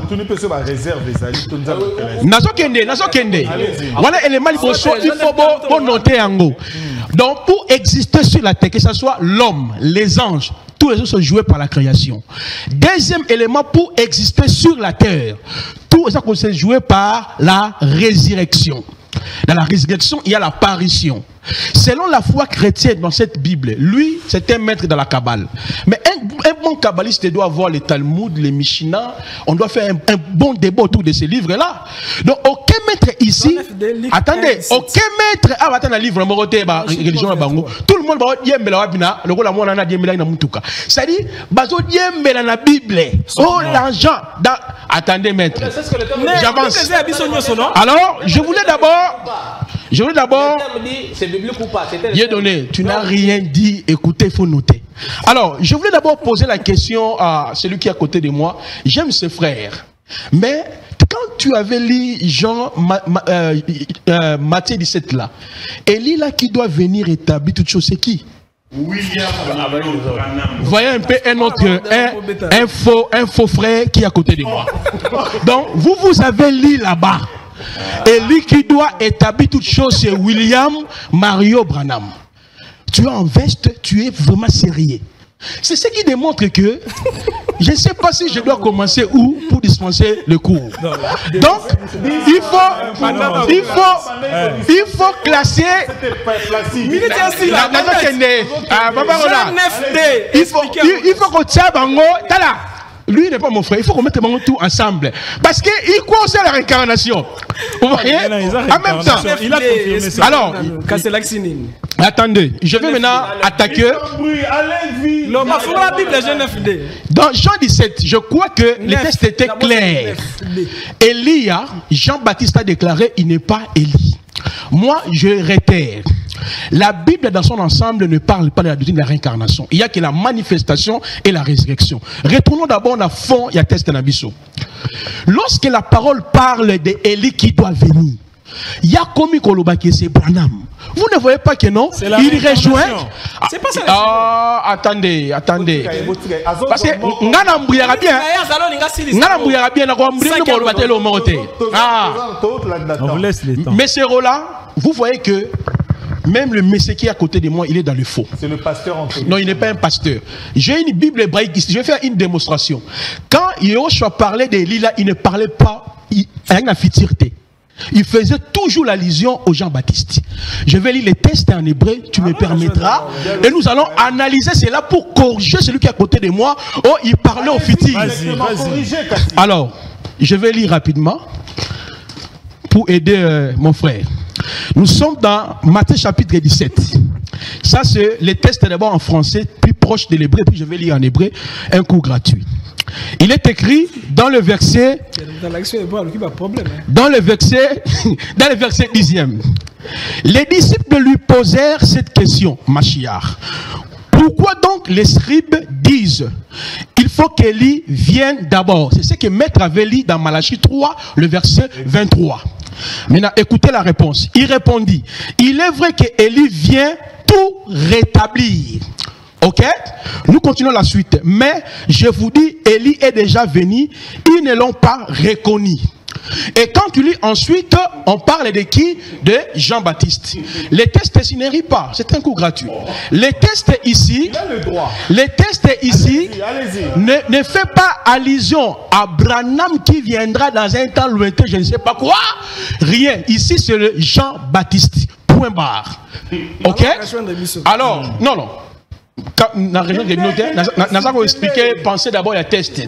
Voilà élément il faut noter en haut. Donc pour exister sur la terre, que ce soit l'homme, les anges, tous les autres sont joués par la création. Deuxième élément, pour exister sur la terre, tout ça c'est joué par la résurrection. Dans la résurrection, il y a l'apparition. Selon la foi chrétienne dans cette Bible, lui, c'est un maître dans la Kabbale. Mais un bon kabbaliste doit avoir les Talmud, les Mishnah. On doit faire un bon débat autour de ces livres-là. Donc, aucun maître ici, attendez, aucun maître, attendez, un livre, religion, tout le monde va dire, c'est-à-dire, la Bible, oh, l'argent, attendez, maître. J'avance. Alors, je voulais d'abord. Dieu donné, tu n'as rien dit, écoutez, il faut noter. Alors, je voulais d'abord poser la question à celui qui est à côté de moi. J'aime ce frère, mais quand tu avais lu Jean, Matthieu 17 là, Élie là qui doit venir établir toutes choses, c'est qui? William Branham. Voyez un peu un autre, un faux frère qui est à côté de moi. Donc, vous avez lu là-bas. Élie qui doit établir toutes choses, c'est William Mario Branham. Tu es en veste, tu es vraiment sérieux. C'est ce qui démontre que je ne sais pas si je dois commencer où pour dispenser le cours. Donc, il faut classer. Il faut qu'on tient Bango. Lui n'est pas mon frère, il faut qu'on mette tout ensemble. Parce qu'il croit aussi à la réincarnation. Vous voyez? En même temps. Il a confirmé ça. Alors, attendez, je vais maintenant attaquer. Dans Jean 17, je crois que les textes étaient clairs. Élie, Jean-Baptiste a déclaré, il n'est pas Élie. Moi, je réitère. La Bible dans son ensemble ne parle pas de la doctrine de la réincarnation. Il y a que la manifestation et la résurrection. Retournons d'abord à fond, il y a test Nabiso. Lorsque la parole parle d'Élie qui doit venir, il y a comme Kolobaki, c'est Branham. Vous ne voyez pas que non? Il rejoint. C'est pas ça. Ah, attendez. Parce que Ngana Mbouya bien. Ngana Mbouya bien. On vous laisse le temps. Mais ce rôle-là, vous voyez que même le monsieur qui est à côté de moi, il est dans le faux. C'est le pasteur Anthony. Non, il n'est pas un pasteur. J'ai une Bible hébraïque ici. Je vais faire une démonstration. Quand Yoshua parlait d'Élie, il ne parlait pas avec la fitirté. Il faisait toujours l'allusion au Jean-Baptiste. Je vais lire les textes en hébreu, tu me permettras. Et nous allons analyser cela pour corriger celui qui est à côté de moi. Oh, il parlait au fitir. Alors, je vais lire rapidement pour aider mon frère. Nous sommes dans Matthieu chapitre 17. Ça, c'est les textes d'abord en français, plus proche de l'hébreu, puis je vais lire en hébreu, un cours gratuit. Il est écrit dans le verset, dans le verset 10e. Les disciples lui posèrent cette question, Machiar. Pourquoi donc les scribes disent il faut qu'Élie vienne d'abord? C'est ce que Maître avait lu dans Malachie 3, le verset 23. Maintenant, écoutez la réponse. Il répondit, il est vrai qu'Élie vient tout rétablir. Ok? Nous continuons la suite. Mais je vous dis, Élie est déjà venu, ils ne l'ont pas reconnu. Et quand tu lis ensuite, on parle de qui? De Jean-Baptiste. Les tests ici ne rient pas, c'est un cours gratuit. Les tests ici, ne fait pas allusion à Branham qui viendra dans un temps lointain, je ne sais pas quoi. Rien. Ici, c'est le Jean-Baptiste. Point barre. Ok? Alors, non. Dans la région des militaires, nous avons expliqué, pensez d'abord à test.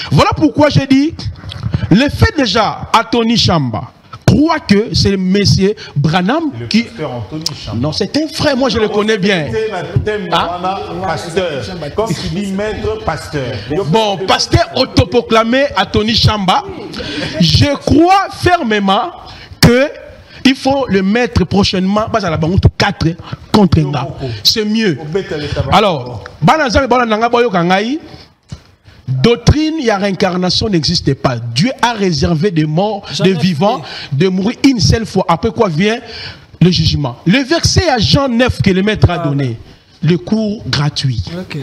Voilà pourquoi j'ai dit, le fait déjà à Tony Chamba croit que c'est le monsieur Branham qui. Non, c'est un frère, moi je le connais bien. Pasteur. Comme tu dis, maître pasteur. Bon, pasteur autoproclamé à Tony Chamba, je crois fermement que il faut le mettre prochainement à la banque 4 contre un gars. C'est mieux. Alors, doctrine, il y a réincarnation n'existe pas. Dieu a réservé des morts, des vivants, de mourir une seule fois. Après quoi vient le jugement. Le verset à Jean 9 que le maître a donné, le cours gratuit. Okay.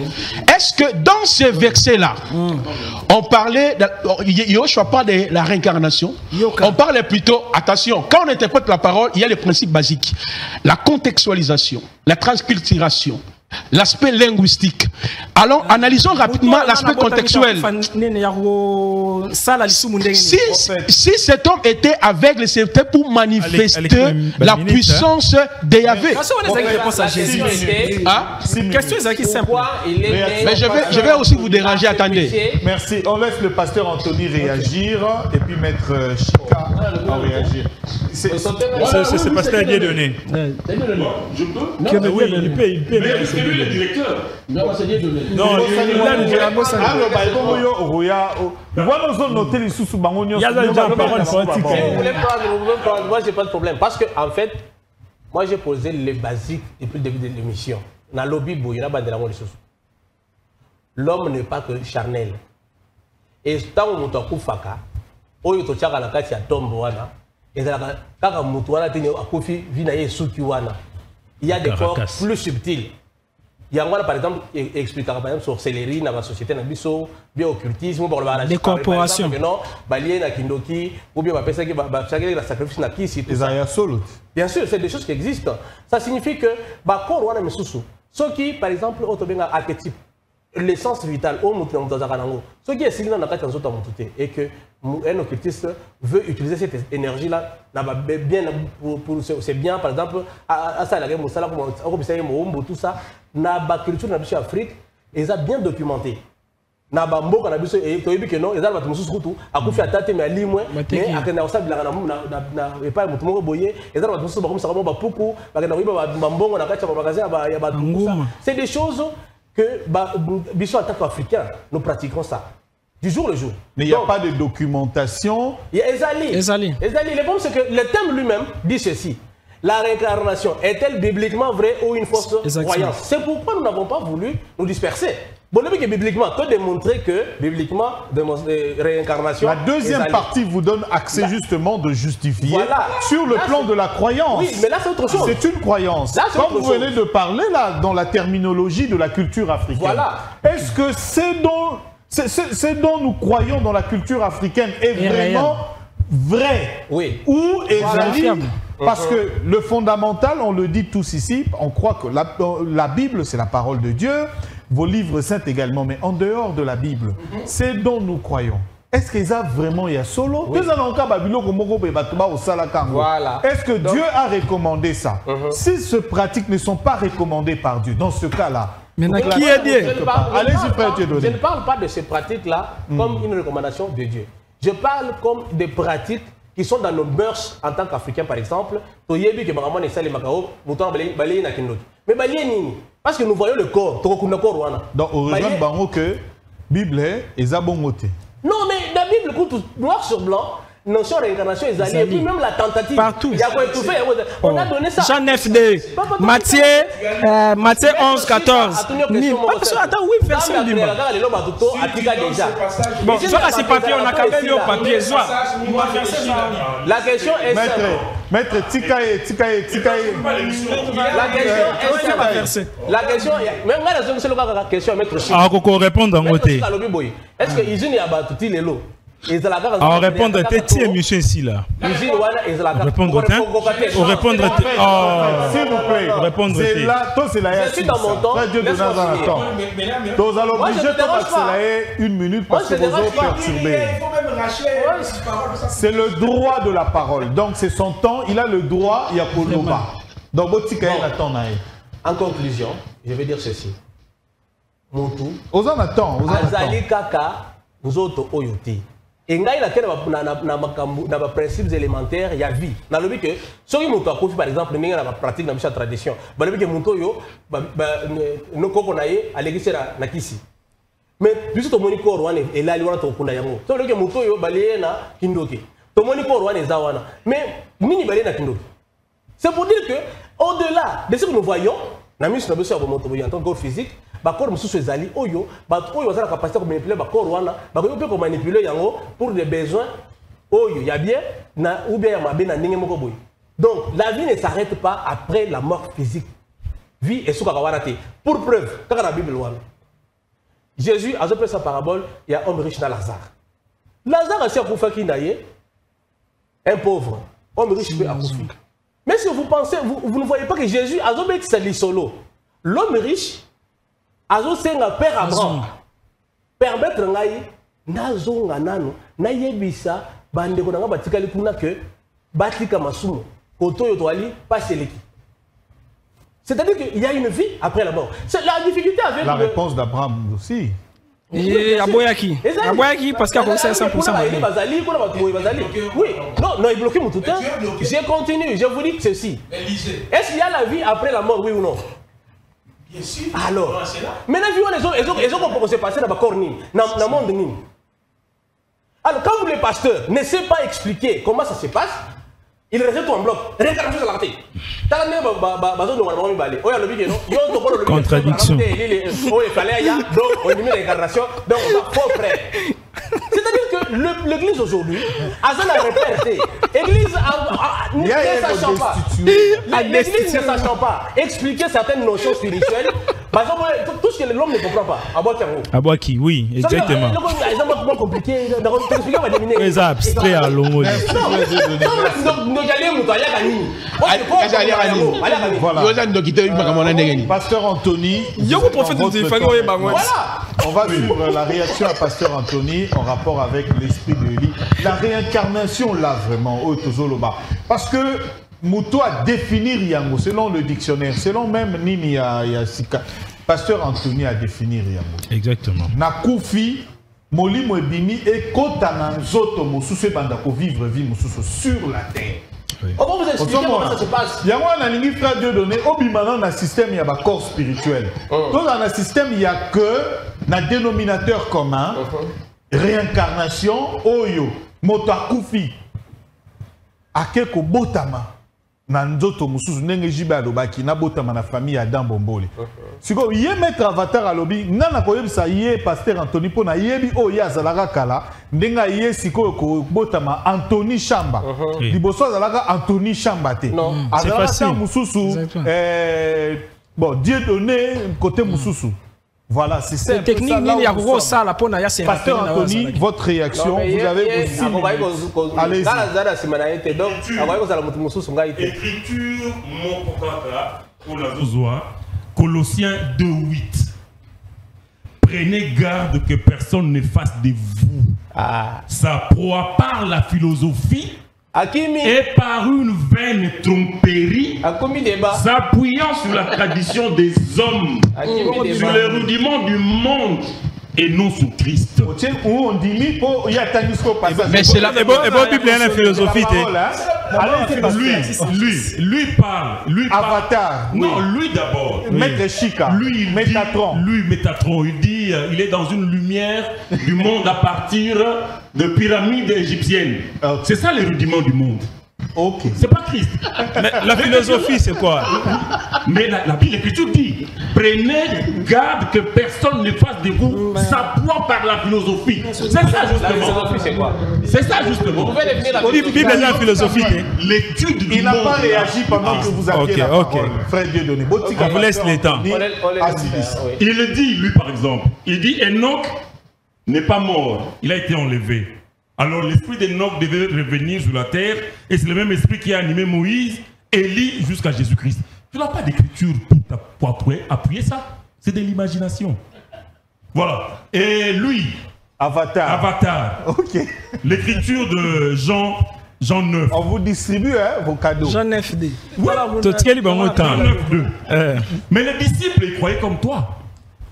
Est-ce que dans ce verset-là, on parlait, je parle de la réincarnation, on parlait plutôt, attention, quand on interprète la parole, il y a les principes basiques. La contextualisation, la transculturation, l'aspect linguistique. Alors, analysons rapidement l'aspect contextuel. Si cet homme était aveugle, c'était pour manifester la puissance de Yahvé. Mais je vais aussi vous déranger, attendez. Merci. On laisse le pasteur Anthony réagir et puis mettre Chika à réagir. C'est pasteur Dieudonné. Je peux? Il peut. C'est lui le directeur. Non, il y a déjà une parole politique. Moi, j'ai pas de problème. Parce que, en fait, moi, j'ai posé les basiques depuis le début de l'émission. L'homme n'est pas que charnel. Et tant que oyo to chaka na kati ya tombo wana ezalaka kaka mutu wana tene akofi vina ye suki wana. Il y a des corps plus subtils. Il y a par exemple expliquer par exemple sorcellerie dans la société na biso, bio-occultisme pour la des corporations. Non, balien na kindoki ou bien ba qui chaque la sacrifice na kisi tout ça. Bien sûr, c'est des choses qui existent. Ça signifie que ba corps wana mesusu. Ce qui par exemple autobenga archétype l'essence vitale au mutu na zakanango. Ce qui est signé dans la carte nzoto mututé et que un occultiste veut utiliser cette énergie là bien pour c'est bien par exemple à ça la guerre mosala comme ça mo tout ça na ba culture na biso Afrique et ça bien documenté na ba mboka na biso et to yebi que non ezala batu mususu kutu akufi atate mais ali moins mais akenda osabila na epa mutu moko boye ezala batu mususu bakomisa ba puku bakenda koyiba ba mbongo na kati ya magasin ya ba c'est des choses que biso en tant qu'Africains nous pratiquons ça du jour le jour. Mais il n'y a pas de documentation. Il y a Ezali. Le problème, c'est que le thème lui-même dit ceci. La réincarnation est-elle bibliquement vraie ou une fausse croyance? C'est pourquoi nous n'avons pas voulu nous disperser. Bon, que bibliquement, peut démontrer que bibliquement, réincarnation. La deuxième partie vous donne accès justement de justifier sur le plan de la croyance. Oui, mais là c'est autre chose. C'est une croyance. Là, comme vous venez de parler là, dans la terminologie de la culture africaine. Voilà. Est-ce que ce dont nous croyons dans la culture africaine est vraiment vrai? Oui. Ou est parce que le fondamental, on le dit tous ici, on croit que la Bible, c'est la parole de Dieu, vos livres saints également, mais en dehors de la Bible, c'est dont nous croyons. Est-ce qu'ils a vraiment il y a solo? Voilà. Est-ce que Dieu a recommandé ça? Si ces pratiques ne sont pas recommandées par Dieu, dans ce cas-là, maintenant, qui est Dieu? Allez-y, frère Dieu. Je ne parle pas de ces pratiques-là comme une recommandation de Dieu. Je parle comme des pratiques qui sont dans nos mœurs en tant qu'Africains, par exemple. Mais parce que nous voyons le corps. Donc, on rejoint que la Bible est à bon côté. Non, mais la Bible compte noir sur blanc. Notion de réincarnation, et puis même la tentative. Partout. Il y a quoi étouffé. On a donné ça. Jean 9.2. Matthieu 11, 14. Attends, oui, personne du mal. Bon, ça, c'est papier, on a qu'à faire au papier. La question est Maître Tikaye. La question est... Même là, la question est Maître Chine. Ah, qu'on répond dans votre... Est-ce que ils ont abattu les lots? On répond à tes émissions ici là. Répondre au répondre s'il vous plaît. Répondre c'est là, c'est la je suis dans mon temps. Nous allons obliger de accélérer une minute parce que vous êtes perturbés. C'est le droit de la parole. Donc c'est son temps, il a le droit, il y a pour le bas. Donc en conclusion, je vais dire ceci. Moutou. Aux en attend. Azali Kaka, nous autres Oyoti. Et là, il y a des principes élémentaires, il y a vie. Dans le but que, si on a par exemple, il y a une pratique dans la tradition. Dans le but que nous avons à l'église na kisi. Mais puisque ton monico rwanda est là, il y a un peu yango. Dans le but que nous avons balayé na kindoki. Ton monico rwanda est zawana. Mais mini balayé na kindoki. C'est pour dire que, au-delà de ce que nous voyons, na mission na besoin de en tant que corps physique. Bakor mususu ezali oyo oyo la capacité de manipuler bakor wana peut manipuler yango pour des besoins oyo ya bien na ou bien ya mabe na ndenge moko boy. Donc la vie ne s'arrête pas après la mort physique. Vie est suka kawana te. Pour preuve, dans la Bible wana Jésus a fait sa parabole, il y a un homme riche dans Lazare. Lazare a akufa ki naye un pauvre, homme riche peut akufa. Mais si vous pensez vous ne voyez pas que Jésus a fait sa solo. L'homme riche Azo senga père Abraham permettre ngai nazonga nano na yebisa bande ko nga batikali kuna que batika masumo koto yo toali pas seleki. C'est-à-dire qu'il y a une vie après la mort. C'est la difficulté avec la réponse d'Abraham aussi. Et Aboyaki parce qu'il a commencé à 100%. Oui, non, il bloqué mon tout temps. Je continue, je vous dis ceci. Est-ce qu'il y a la vie après la mort, oui ou non? Bien sûr. Alors, maintenant, ils ont commencé à passer dans le corps, dans le monde. Alors, quand les pasteurs ne savent pas expliquer comment ça se passe, ils restent en bloc. Réincarnation de la raté. Contradiction. Donc, on dit réincarnation, donc on a faux frère. C'est-à-dire que que l'église aujourd'hui, Azan a réperté. L'église ne sachant pas. L'église ne sachant pas expliquer certaines notions spirituelles. Par exemple, tout ce que l'homme ne comprend pas. Abouaki, oui, exactement. C'est compliqué. Très abstrait à l'homo. Pasteur Anthony. Voilà. On va suivre la réaction à Pasteur Anthony en rapport avec l'esprit de Élie. La réincarnation, là, vraiment, au Tozoloba. Parce que Mouto a défini Yango, selon le dictionnaire, selon même Nini Yasika. Pasteur Anthony a défini Yango. Exactement. Nakoufi, Moli Mwebimi et Kotana Zoto Moussousé Bandako vivre vie Moussousou sur la terre. Oui. Comment vous expliquez comment ça se passe? Il y a un ligne frère Dieu donné, au bimanan dans le système, il y a un corps spirituel. Donc dans le système, il n'y a que un dénominateur commun, réincarnation, Oyo, Motakoufi, Akeko Botama. Nanzoto mususu ndenge jibe alobaki na botama na famille Adam Bombole. Siko yé maître avatar alobi nana koyebisa yé pasteur Anthony pona yebi o ya zalaka kala ndenga yé siko ko botama Anthony Chamba. Liboso zalaka Anthony Chamba te. C'est facile. Mususu bon Dieu donné côté mususu. Voilà, c'est ça. Technique, il y a gros ça la pona ya c'est Pasteur Anthony, votre réaction, vous avez aussi. Allez-y. Écriture, mon kokaka, Colossiens 2:8. Prenez garde que personne ne fasse de vous sa proie par la philosophie et par une vaine tromperie, s'appuyant sur la tradition des hommes, sur les rudiments du monde et non sur Christ. Mais c'est la philosophie. Lui parle. Avatar. Non, lui d'abord. Maître Chika. Lui, Métatron. Il dit il est dans une lumière du monde à partir de pyramides égyptiennes. C'est ça les rudiments du monde. Ok. C'est pas Christ. Mais la philosophie, c'est quoi? Mais la Bible, l'Écriture dit prenez garde que personne ne fasse de vous sa proie par la philosophie. C'est ça justement. La philosophie, c'est quoi? C'est ça justement. Vous pouvez définir la philosophie. Bible est la philosophie. L'étude du monde. Il n'a pas réagi pendant que vous aviez la parole. Frère Dieudonné. On vous laisse les temps. Il le dit, lui par exemple. Il dit Enoch n'est pas mort. Il a été enlevé. Alors l'esprit d'Enoch devait revenir sur la terre et c'est le même esprit qui a animé Moïse, Élie jusqu'à Jésus-Christ. Tu n'as pas d'écriture pour appuyer ça. C'est de l'imagination. Voilà. Et lui, Avatar. Ok. L'écriture de Jean 9. On vous distribue vos cadeaux. Jean 9D. Voilà. Jean 9.2. Mais les disciples, ils croyaient comme toi.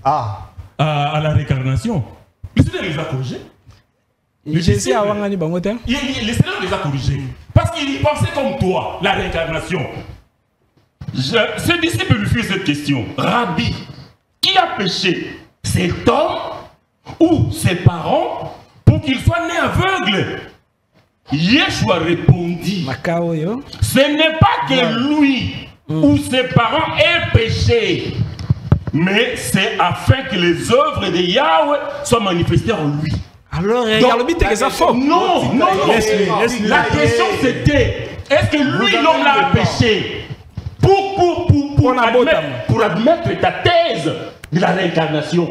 À la réincarnation. Le Seigneur les a corrigés. Le Seigneur les a corrigés. Parce qu'ils pensaient comme toi, la réincarnation. Ce disciple lui fit cette question. Rabbi, qui a péché? Cet homme ou ses parents pour qu'il soit né aveugle? Yeshua répondit, ce n'est pas que lui ou ses parents aient péché, mais c'est afin que les œuvres de Yahweh soient manifestées en lui. Alors, il y a le but que ça faux. Non. La question c'était, est-ce que lui, l'homme, a péché pour admettre ta thèse de la réincarnation?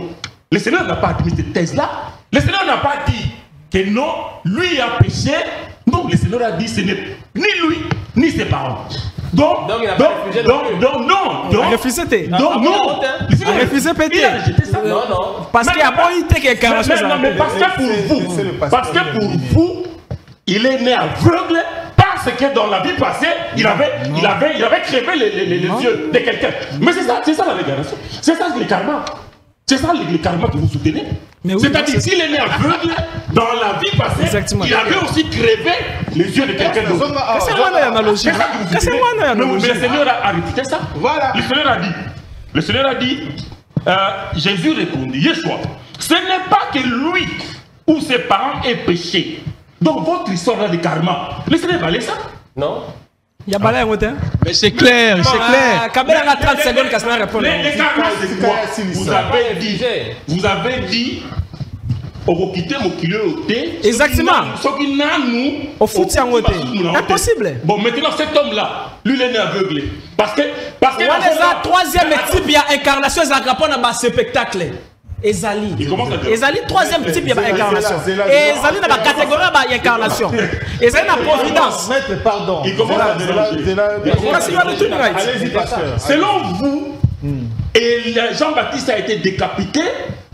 Le Seigneur n'a pas admis cette thèse-là. Le Seigneur n'a pas dit que non, lui a péché. Non, le Seigneur a dit ce n'est ni lui, ni ses parents. Donc, il a refusé peut-être. Non. Parce qu'il y a pas eu quelque chose. Mais parce que pour vous, il est né aveugle parce que dans la vie passée, il avait crevé les yeux de quelqu'un. Mais c'est ça la réincarnation. C'est ça le karma. C'est ça le karma que vous soutenez. C'est-à-dire s'il est né aveugle, dans la vie passée, il avait aussi crevé les yeux de quelqu'un d'autre. C'est moi l'analogie. Mais le Seigneur a répété ça. Voilà. Le Seigneur a dit, Jésus répondit, Yeshua, ce n'est pas que lui ou ses parents aient péché. Donc votre histoire là de karma, le Seigneur va laisser ça? Non. Il y a pas mais c'est clair, c'est clair. Kabila a 30 secondes qu'à se répondre. Les karmas, c'est quoi? Vous avez dit on va quitter mon kilo au thé. Exactement. Ce qui n'a nous. Au foot, c'est impossible. Bon, maintenant, cet homme-là, lui, il est aveuglé. Parce que. Ouais, les troisième type, il y a incarnation, ils ont dans ce spectacle. Ezali. Ezali, troisième type, il y a incarnation. Ezali, dans la catégorie, il y a incarnation. Ezali, dans la providence. Maître, pardon. Il commence à déranger. Allez-y, pasteur. Selon vous, et Jean-Baptiste a été décapité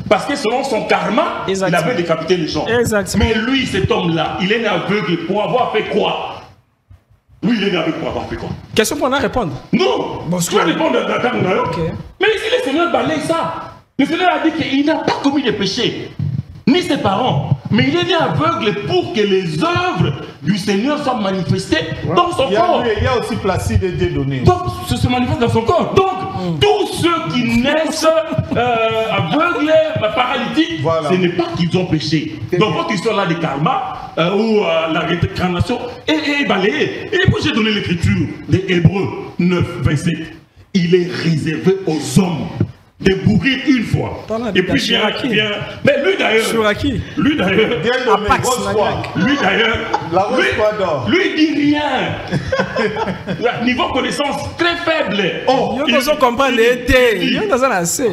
parce que selon son karma, il avait décapité les gens. Exactement. Mais lui, cet homme-là, il est né aveugle pour avoir fait quoi? Lui, il est né aveugle pour avoir fait quoi? Question pour en répondre. Non. Tu vas répondre à ta Mais ici, le Seigneur balaye ça. Le Seigneur a dit qu'il n'a pas commis de péché, ni ses parents, mais il est né aveugle pour que les œuvres du Seigneur soient manifestées dans son corps. Il y a aussi Placide et Dieudonné. Donc, ça se manifeste dans son corps. Donc, tous ceux qui naissent aveugles, paralytiques, ce n'est pas qu'ils ont péché. Donc, votre histoire-là de karma, ou la réincarnation, est balayée. Et puis, j'ai donné l'écriture des Hébreux 9, 27. Il est réservé aux hommes de mourir une fois. Et puis vient. Mais lui d'ailleurs. Lui dit rien. Niveau connaissance très faible.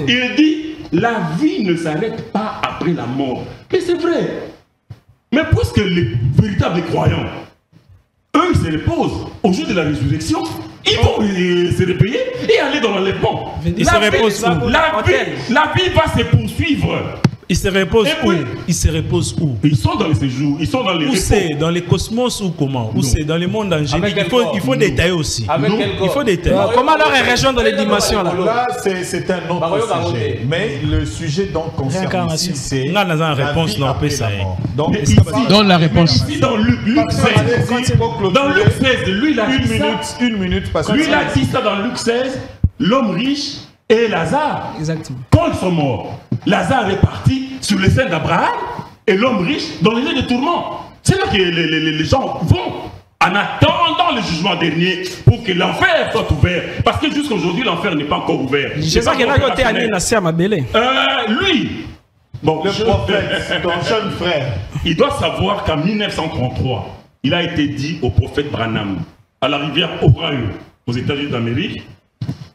Il dit la vie ne s'arrête pas après la mort. Mais c'est vrai. Mais puisque les véritables croyants, eux, ils se reposent au jour de la résurrection, ils vont se réveiller et aller dans l'enlèvement. La vie va se poursuivre. Ils se reposent où? Ils se reposent où? Ils sont dans les séjours, ils sont dans les repos. Où c'est? Dans les cosmos ou comment? Où c'est? Dans le monde angélique. Il faut détailler aussi. Il faut détailler. Comment alors ils rejoignent les dimensions là? Là, c'est un autre sujet. Mais le sujet donc concerne ici, c'est la réponse non pas ça. Donc dans la réponse. Dans Luc 16, lui il a dit ça. Une minute parce que lui il a dit ça dans Luc 16, l'homme riche et Lazare. Exactement. Quand ils sont morts, Lazare est parti sur les scènes d'Abraham et l'homme riche dans les lieux de tourment. C'est là que les gens vont en attendant le jugement dernier pour que l'enfer soit ouvert. Parce que jusqu'à aujourd'hui, l'enfer n'est pas encore ouvert. C'est ça qu'il a été à lui, bon, le prophète, ton jeune frère, il doit savoir qu'en 1933, il a été dit au prophète Branham, à la rivière Ohio, aux États-Unis d'Amérique,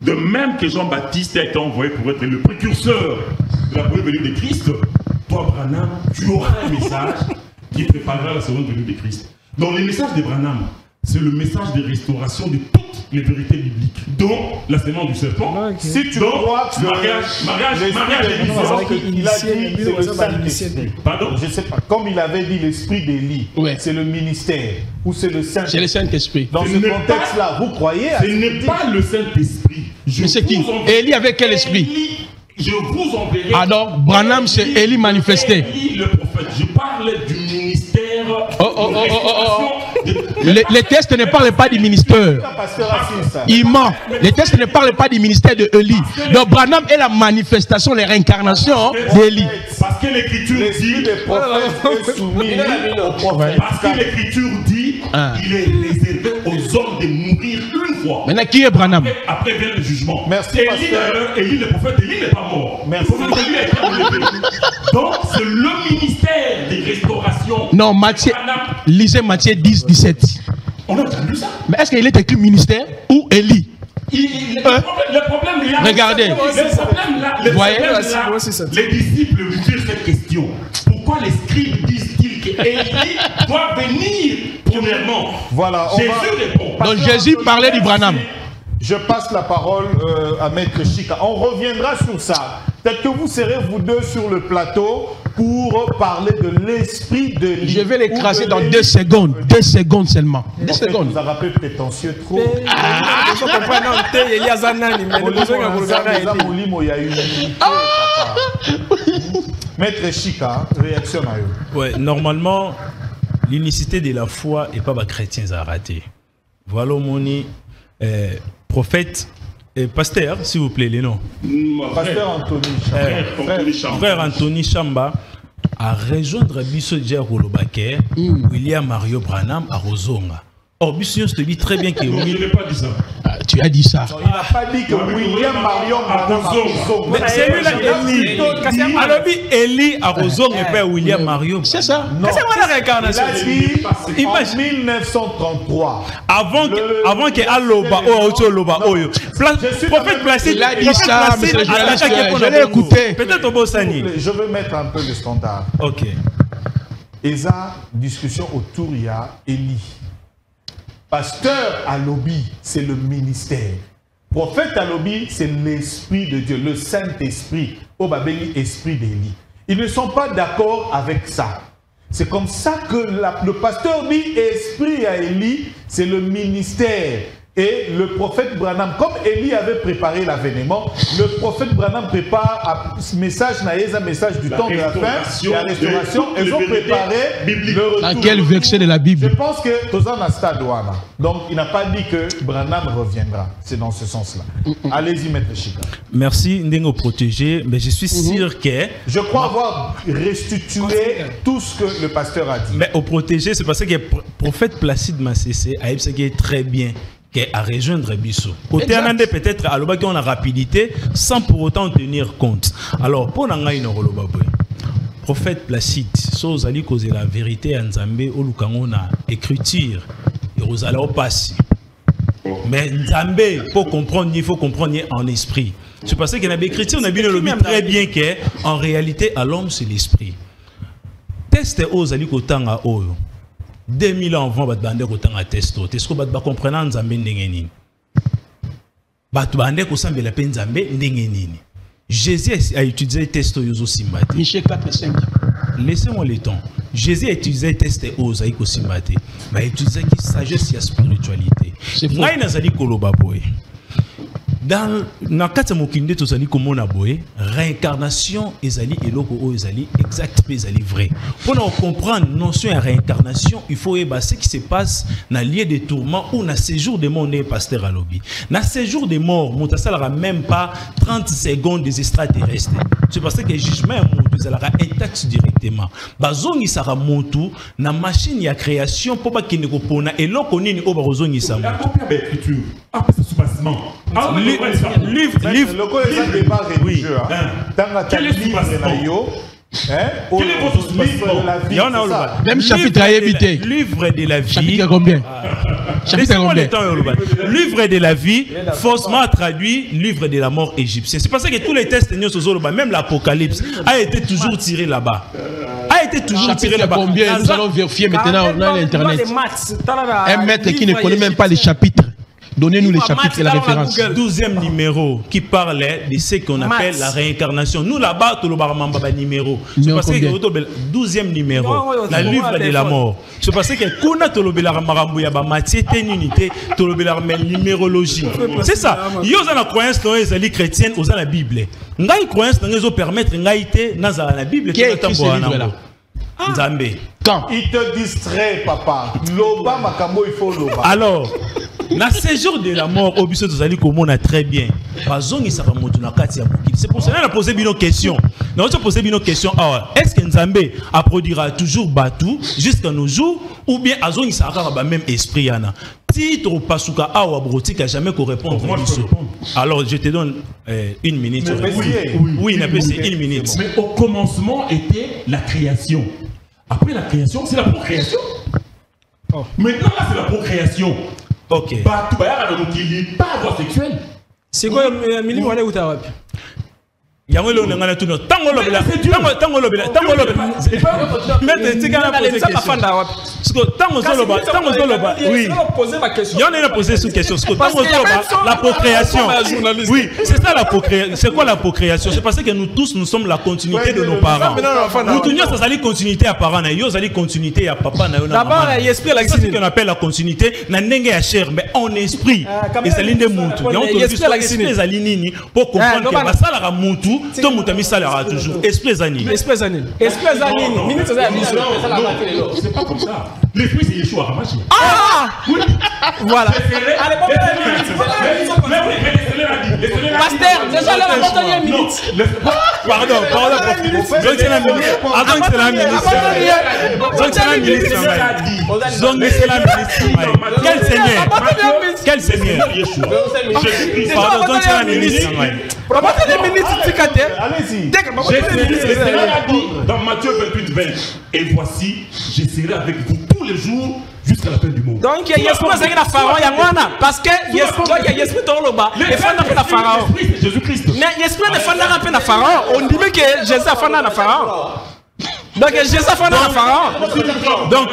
de même que Jean-Baptiste a été envoyé pour être le précurseur de la première venue de Christ, toi, Branham, tu auras un message qui préparera la seconde venue de Christ. Dans les messages de Branham, c'est le message de restauration de toutes les vérités bibliques, dont la sémence du serpent. Si tu crois que mariage il a dit c'est le Saint-Esprit. Pardon? Je ne sais pas. Comme il avait dit l'esprit d'Élie, c'est le ministère ou c'est le Saint-Esprit. C'est le Saint-Esprit. Dans ce contexte-là, vous croyez à ce n'est pas le Saint-Esprit. Mais c'est qui? Élie avec quel esprit? Je vous enverrai. Alors, Branham, c'est Élie manifesté. Élie le prophète. Je parle du ministère. Les textes ne parlent pas du ministère. Il ment. Les textes ne parlent pas du ministère de Élie. Donc, Branham est la manifestation, les réincarnations d'Élie. Parce que l'écriture dit. Parce que l'écriture dit qu'il est réservé aux hommes de mourir une fois. Maintenant, qui est Branham? Après vient le jugement. Merci, pasteur. Élie, le prophète, Élie n'est pas mort. Merci. Donc, c'est le ministère des restaurations. Non, Matthieu, lisez Matthieu 10, 17. On a entendu ça. Mais est-ce qu'il est écrit ministère ou Élie? Le problème là. Regardez. Le problème là, les disciples lui posent cette question. Pourquoi les scribes disent-ils qu'Élie doit venir premièrement? Voilà. Jésus répond. Donc Jésus parlait du Branham. Je passe la parole à Maître Chika. On reviendra sur ça. Peut-être que vous serez vous deux sur le plateau pour parler de l'esprit de l'Élie. Je vais l'écraser dans 2 secondes. 2 secondes seulement. 2 secondes. Vous avez rappelé prétentieux trop. Maître Chika, réaction à eux. Ouais, normalement, l'unicité de la foi n'est pas chrétien à rater. Voilà mon prophète. Pasteur, s'il vous plaît, les noms. Pasteur Anthony Chamba. Frère Anthony Chamba a rejoindre Bisso Djerolobake, William Mario Branham à Rosonga. Or, Bisso te dit très bien que je n'ai pas dit ça. Tu as dit ça. Il n'a pas dit que William Marion Arozong. Mais c'est lui là, Eli. Alors, Eli Arozong et père William Marion. C'est ça. C'est quoi la réincarnation? Il a dit en 1933. Avant que Aloba Loba Oyo. Prophète Placide. Il a dit ça, mais c'est le journaliste. Je l'ai écouté. Peut-être au Bossani. Je veux mettre un peu le standard. Ok. Esa, discussion autour, il y a Eli. Pasteur Alobi, c'est le ministère. Prophète Alobi, c'est l'Esprit de Dieu, le Saint-Esprit. Au Babeli, Esprit d'Élie. Ils ne sont pas d'accord avec ça. C'est comme ça que le pasteur dit Esprit à Élie, c'est le ministère. Et le prophète Branham, comme Élie avait préparé l'avènement, le prophète Branham prépare un message, un message du temps de la fin, la restauration. Ils ont préparé le retour. Dans quel verset de la Bible? Je pense que Tozan a stade douana. Donc il n'a pas dit que Branham reviendra. C'est dans ce sens-là. Allez-y, Maître Chika. Merci, Ndengo protégé. Mais je suis sûr que... Je crois avoir restitué tout ce que le pasteur a dit. Mais au protégé, c'est parce que le prophète Placide Massessé a expliqué très bien à rejoindre Bissot. Côté Anande, peut-être à l'obaki on a rapidité sans pour autant tenir compte. Alors, pour Nangaï Norolobabwe, prophète Placide, chose ali causer la vérité en Nzambé, au Lukango na écriture, et aux alors passe. Mais Nzambé, pour comprendre, il faut comprendre en esprit. C'est parce qu'il y a des écritures, on a bien le très bien qu'en réalité, à l'homme, c'est l'esprit. Test aux ali kotanga oyo. 2000 ans avant, bande autant à testo. Est-ce que vous comprenez Nzambé ndengeni? Bande ko sambela pe Nzambé ndengeni. Jésus a utilisé testo yozo simbati. Michée 4:5. Laissez-moi le temps. Jésus a utilisé testo oza iko simbati. Mais a utilisé qui sagesse et spiritualité. Ngai nazali koloba boy. Dans nakata mokinde tozali komona boye réincarnation ezali eloko o ezali exact pe ezali vrai. Pour nous comprendre notion de réincarnation, il faut eba ce qui se passe dans lieu de tourment ou dans séjour de mort pasteur Alobi. Dans séjour de mort, monta salara même pas 30 secondes des extraterrestres. C'est parce que le jugement montu salara intact directement. Bazongi sara montu na machine ya création pour pas qu'il ne kopona eloko nini o bazongi sa. La copie de l'écriture. Ah, c'est sous-bassement. Livre. Oui. Quel est livre de la vie? Même chapitre à éviter. Livre de la vie. Chapitre combien? Laissez-moi le temps. Livre de la vie, faussement traduit, livre de la mort égyptien. C'est parce que tous les textes, même l'Apocalypse, a été toujours tiré là-bas. Chapitre combien? Nous allons vérifier maintenant dans l'Internet. Un maître qui ne connaît même pas les chapitres. Donnez-nous les chapitres et la référence. 12e numéro qui parle de ce qu'on appelle la réincarnation. Nous là-bas, tout le barmamba numéro. C'est parce que le 12e numéro, la livre de la mort. C'est parce que quand on a la marambuya ba matière unité, tout le la numérologie. C'est ça. Yo za la croyance dans les chrétiennes, aux la Bible. Ngai croyance dans les permettre ngai té na la Bible qui est écrit ce livre là. Nzambé. Quand il te distrait, papa. Loba makambo il faut loba. Alors, na séjour de la mort, au biso tozali komona très bien. Bazongi saka moto na kati ya mokili. C'est pour ça qu'on a posé une question. On a posé une question. Est-ce que Nzambé produira toujours Batou jusqu'à nos jours ou bien azongi saka ba même esprit yana? Titre pasuka awa brotika a jamais qu'on répondre. Alors je te donne une minute. Oui, c'est une minute. Mais au commencement était la création. Après la création, c'est la procréation. Maintenant là, c'est la procréation. Ok. Bah, tu vas y pas avoir sexuel. C'est quoi le milieu où tu as yango lo ngana tuno tango lo bela mais tu gana poser question tango zoloba oui yango na poser cette question tango zoloba la procréation oui c'est ça la procréation. C'est quoi la procréation? C'est parce que nous tous nous sommes la continuité de nos parents. Nous tenons ça sali continuité à parents na yo sali continuité à papa na yo na maman. D'abord l'esprit la ce qu'on appelle la continuité na ndenge ya chair mais en esprit et sali nde muntu yango esprit sali nini pour comprendre que basala ka muntu to mutami sala toujours esprit zanini minute ça c'est pas comme ça. L'esprit, c'est Yeshua Hamashia. Ah Oui. Voilà. Allez, Pasteur, déjà là, on a une minute. Pardon. Donc c'est la ministre. Avant que c'est la ministre. Donc c'est la ministre. Donc c'est la ministre. Quel Seigneur? Quel Seigneur? Pardon, donc c'est la ministre. Allez-y. Dans Matthieu 28, 20. Et voici, je serai avec vous tous les jours jusqu'à la fin du monde. Donc il y a l'esprit qui est pharaon, il y a parce que il y a l'esprit dans le bas. Et fin de la pharaon. Jésus-Christ. Mais l'esprit de fin de la pharaon, on dit que Jésus a fait la pharaon. Donc Jésus a fait la pharaon. Donc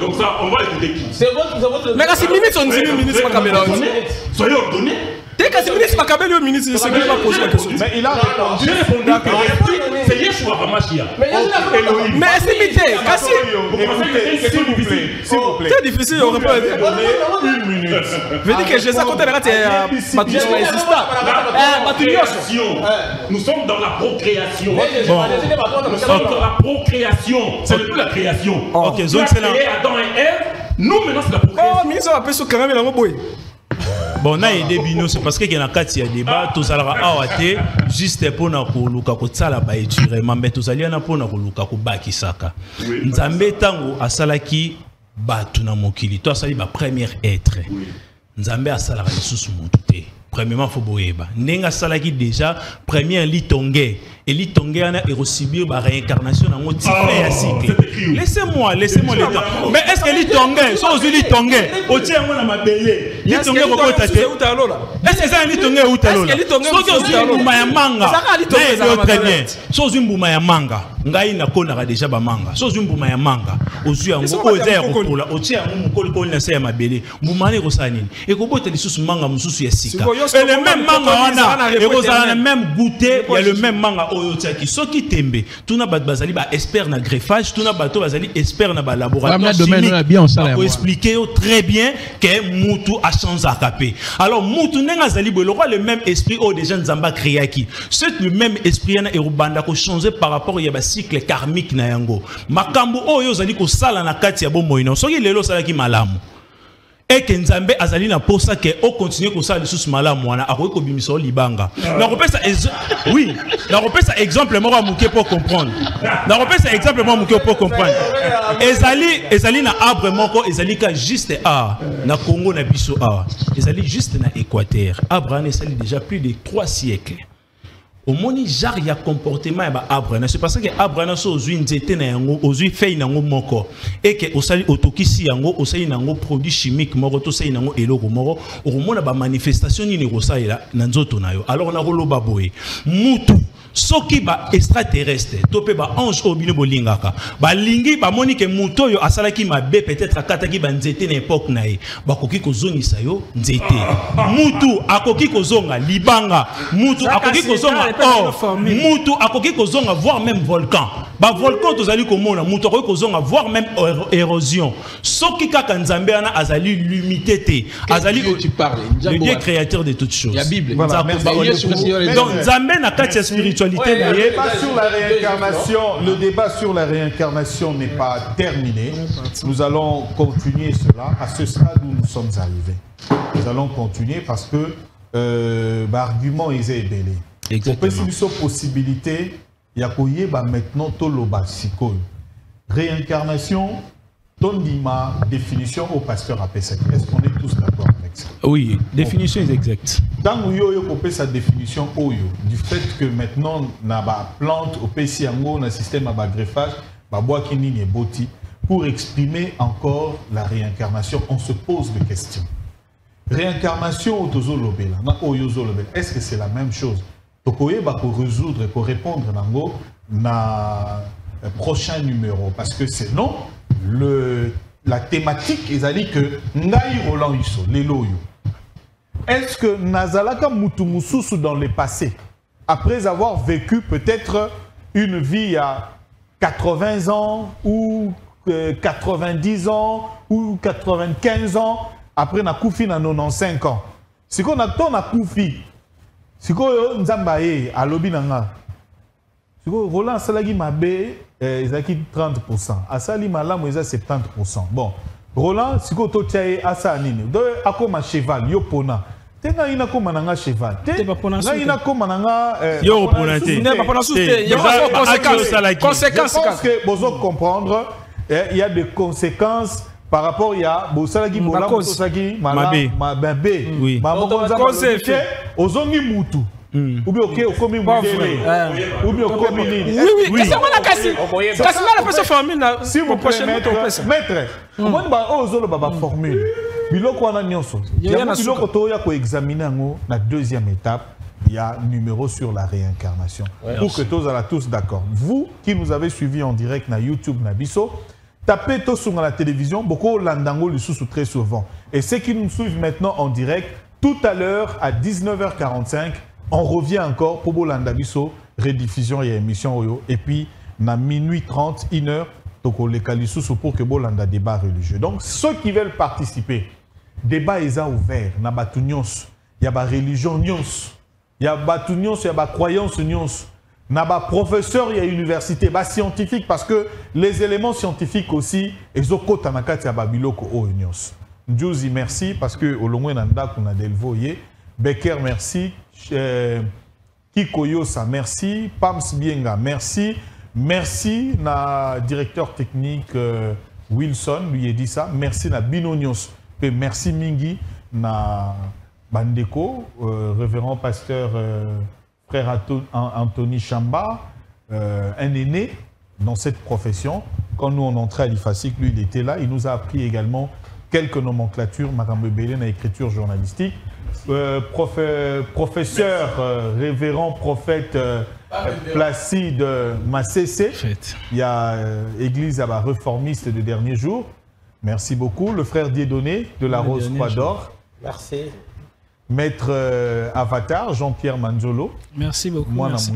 comme ça, on va écouter qui? C'est votre. Mais quand c'est minutes, on dit minutes pas Cameroun. Soyez ordonnés. Dès que c'est ministre pas Cameroun, ministre, c'est lui qui va poser la question. Mais il a répondu. J'ai répondu que c'est Yeshua Hamashia. Mais c'est imité. Écoutez, s'il vous plaît. C'est difficile de répondre. Une minute. Je veux dire que Jésus a compté la Nous sommes dans la procréation. Nous sommes dans la procréation. C'est plus la création. Ok, donc c'est là. Adam et Ève. Nous maintenant c'est la procréation. Oh, ministre va appeler sur carrément dans mon boy. Bon, na aidé bino, c'est parce que y a kati ya débat, tous à la awate, juste pour na koluka ko tsala ba etire, mambe tous ali na pour na koluka ko bakisaka. Nzambe tango asalaki batu na mokili, to asali ba premier être. Nzambe asalaka lisusu mutu te. Premièrement, faut boyeba. Nenga salaki déjà premier litongé et litongé ana erosibir ba réincarnation na ngoti ya cycle. Laissez-moi le temps. Mais est-ce que litongé, so ozu litongé, o tie ngo na mabele. Litongé ko kota te. Est-ce que ça litongé ou talola? So ozu mbuma ya manga. Très bien. So ozu mbuma ya manga. Ngai na kona déjà ba manga. So ozu mbuma ya manga. Ozu yango ko eza ko tola. O tie ngo mukoli ko na se ya mabele. Mbuma ne ko sanini. E ko bota lisusu manga mususu ya sika. Et le même manga, et vous avez le même goûter, il y a le même manga oyotiaki. Ce qui tembe, tout n'a pas bazali ba expert na greffage, tout n'a pas bazali expert na ba laboratoire chimique. Pour expliquer très bien que Moutou a changé à capé. Alors Moutou nenga zali bo le même esprit au déjà Nzamba créaki. C'est le même esprit na erubanda ko changer par rapport ya ba cycle karmique na yango. Makambo oyo zali ko sala na kati ya bo moino. Soki lelo sala ki malamu. Et que Nzambe azali na posa que o continue comme ça les sous malamu wana akoki ko bimiso libanga. Na repère ça oui, na repère ça exemple moi muke pour comprendre. Na repère ça exemple moi muke pour comprendre. Ezali na arbre moko ezali ka juste na Congo na biso ezali juste na Équateur. Arbre ezali déjà plus de 3 siècles. Au moni jar ya comportement ya ba arbre c'est parce que arbre na so ozui nzete na yango ozui feuille na yango moko et que osali otokisi yango osali na yango produit chimique moko to sali na yango eloko moko omona ba manifestation ni rosaila na nzoto na yo alors na roloba boye mutu soki ba extraterrestre topé ba ange obino bolingaka ba lingi ba moni ke muto yo asalaki mabe peut-être akataki ba nzete na époque na ye ba koki kozongisa yo nzete mutu akoki kozonga libanga mutu akoki kozonga mutu akoki kozonga voire même volcan ba volcan tozali komona mutu akoki kozonga voire même érosion soki kaka Nzambe ana azali limité te azali le Dieu créateur de toutes choses. La Bible. Voilà, donc Nzambe na kati spiritualité. Le débat sur la réincarnation n'est pas terminé. Nous allons continuer cela à ce stade où nous sommes arrivés. Nous allons continuer parce que l'argument est ébélé. Exactement. Pour une possibilité, il y a maintenant tout le basico. Réincarnation, ma définition au pasteur Apesaki. Est-ce qu'on est tous d'accord avec ça? Oui, définition est exacte. Dans Oyo, on sa définition Oyo, du fait que maintenant, na ba plante au PC Ango, na système à greffage, ba bois qui n'y est boti, pour exprimer encore la réincarnation, on se pose des questions. Réincarnation au tozo lobela, na Oyo zo lobela, est-ce que c'est la même chose? Tokoye ba pour résoudre, pour répondre nango na prochain numéro, parce que sinon la thématique est que Ngai Roland Iso, Leloyo. Est-ce que Nazalaka Mutumususu dans le passé, après avoir vécu peut-être une vie à 80 ans ou 90 ans ou 95 ans, après na Koufi na 95 ans, c'est qu'on a ton na Koufi, c'est qu'on Nzambaye à Lobinanga. Roland Salagi Mabé, ils ont 30%. Asali Malam, ils ont 70%. Bon, Roland, si vous avez un nini, un cheval, yopona. Tenga ina ko mananga cheval. Tenga ina ko mananga yo pona te. Ne pas pona souste. Il y a des conséquences. Je pense que vous comprendre, il y a des conséquences par rapport il y a Bosalagi Bola Bosalagi Mabé. Mabé. Oui. Cause ozongi mutu. Ou bien ok, au commis mouillé. Ou bien au commis nini. Oui. Qu'est-ce qu'on a cassé? Cassé la personne formule. Si vous pouvez maître. Comment on va baba formule. Biloko wana nyonso. Biloko to ya ko examiner ngo na deuxième étape, il y a numéro sur la réincarnation. Pour que tous d'accord. Vous qui nous avez suivis en direct na YouTube na biso, tapez tout sur la télévision, beaucoup landango le sous très souvent. Et ceux qui nous suivent maintenant en direct, tout à l'heure à 19h45, on revient encore pour Bolanda Biso, rediffusion et émission Oyo. Et puis, à minuit 30, 1h, pour que Bolanda débat religieux. Donc, ceux qui veulent participer, débat est ouvert. Il y a des religion, il y a des croyances, il y a des professeurs, il y a des universités, des scientifiques, parce que les éléments scientifiques aussi, ils ont côté à Babiloko au Nyos. Ndiouzi, merci, parce que au long nanda qu'on a délevé, Becker, merci. Kikoyosa, merci. Pams Bienga, merci. Merci na directeur technique Wilson, lui a dit ça. Merci na Binonios. Et merci Mingi na Bandeko, révérend pasteur frère Anthony Chamba, un aîné dans cette profession. Quand nous on entrait à l'IFASIC, lui il était là. Il nous a appris également quelques nomenclatures, Madame Bélé, na écriture journalistique. Professeur, révérend prophète Placide Massessé. Il y a Église réformiste de dernier jour. Merci beaucoup. Le frère Dieudonné de la Rose Croix d'Or. Merci. Maître Avatar, Jean-Pierre Manzolo. Merci beaucoup. Moi, merci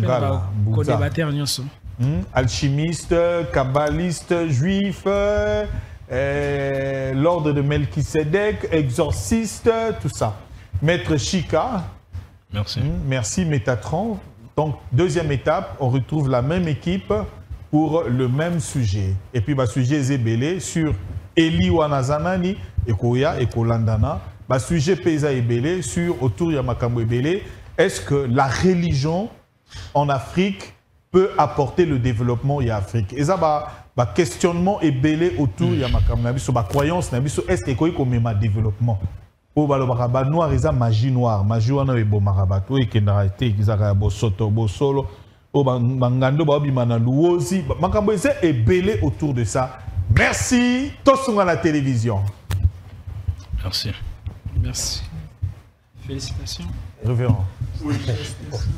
alchimiste, kabbaliste, juif, l'ordre de Melchisedec, exorciste, tout ça. Maître Chika. Merci. Merci Métatron. Donc, deuxième étape, on retrouve la même équipe pour le même sujet. Et puis, le sujet Zébélé sur Eli Wanazanani, Ekoya, Ekolandana. Le sujet Pesa Ebélé sur autour Yamakambo Ebélé. Est-ce que la religion en Afrique peut apporter le développement en Afrique? Et ça, le questionnement Ebélé autour Yamakambo Nabiso, la croyance Nabiso, est-ce qu'il y a un développement? Oh, bah, noir, ils ont magie noire. Magie, on a un bon marabat. Oui, qui n'a été, ils ont un bon soto, bon solo. Oh, bangando, bah, bimana, louosi. Makambo, est belé autour de ça. Merci. Tous sont à la télévision. Merci. Merci. Félicitations. Révérend. Oui, félicitations.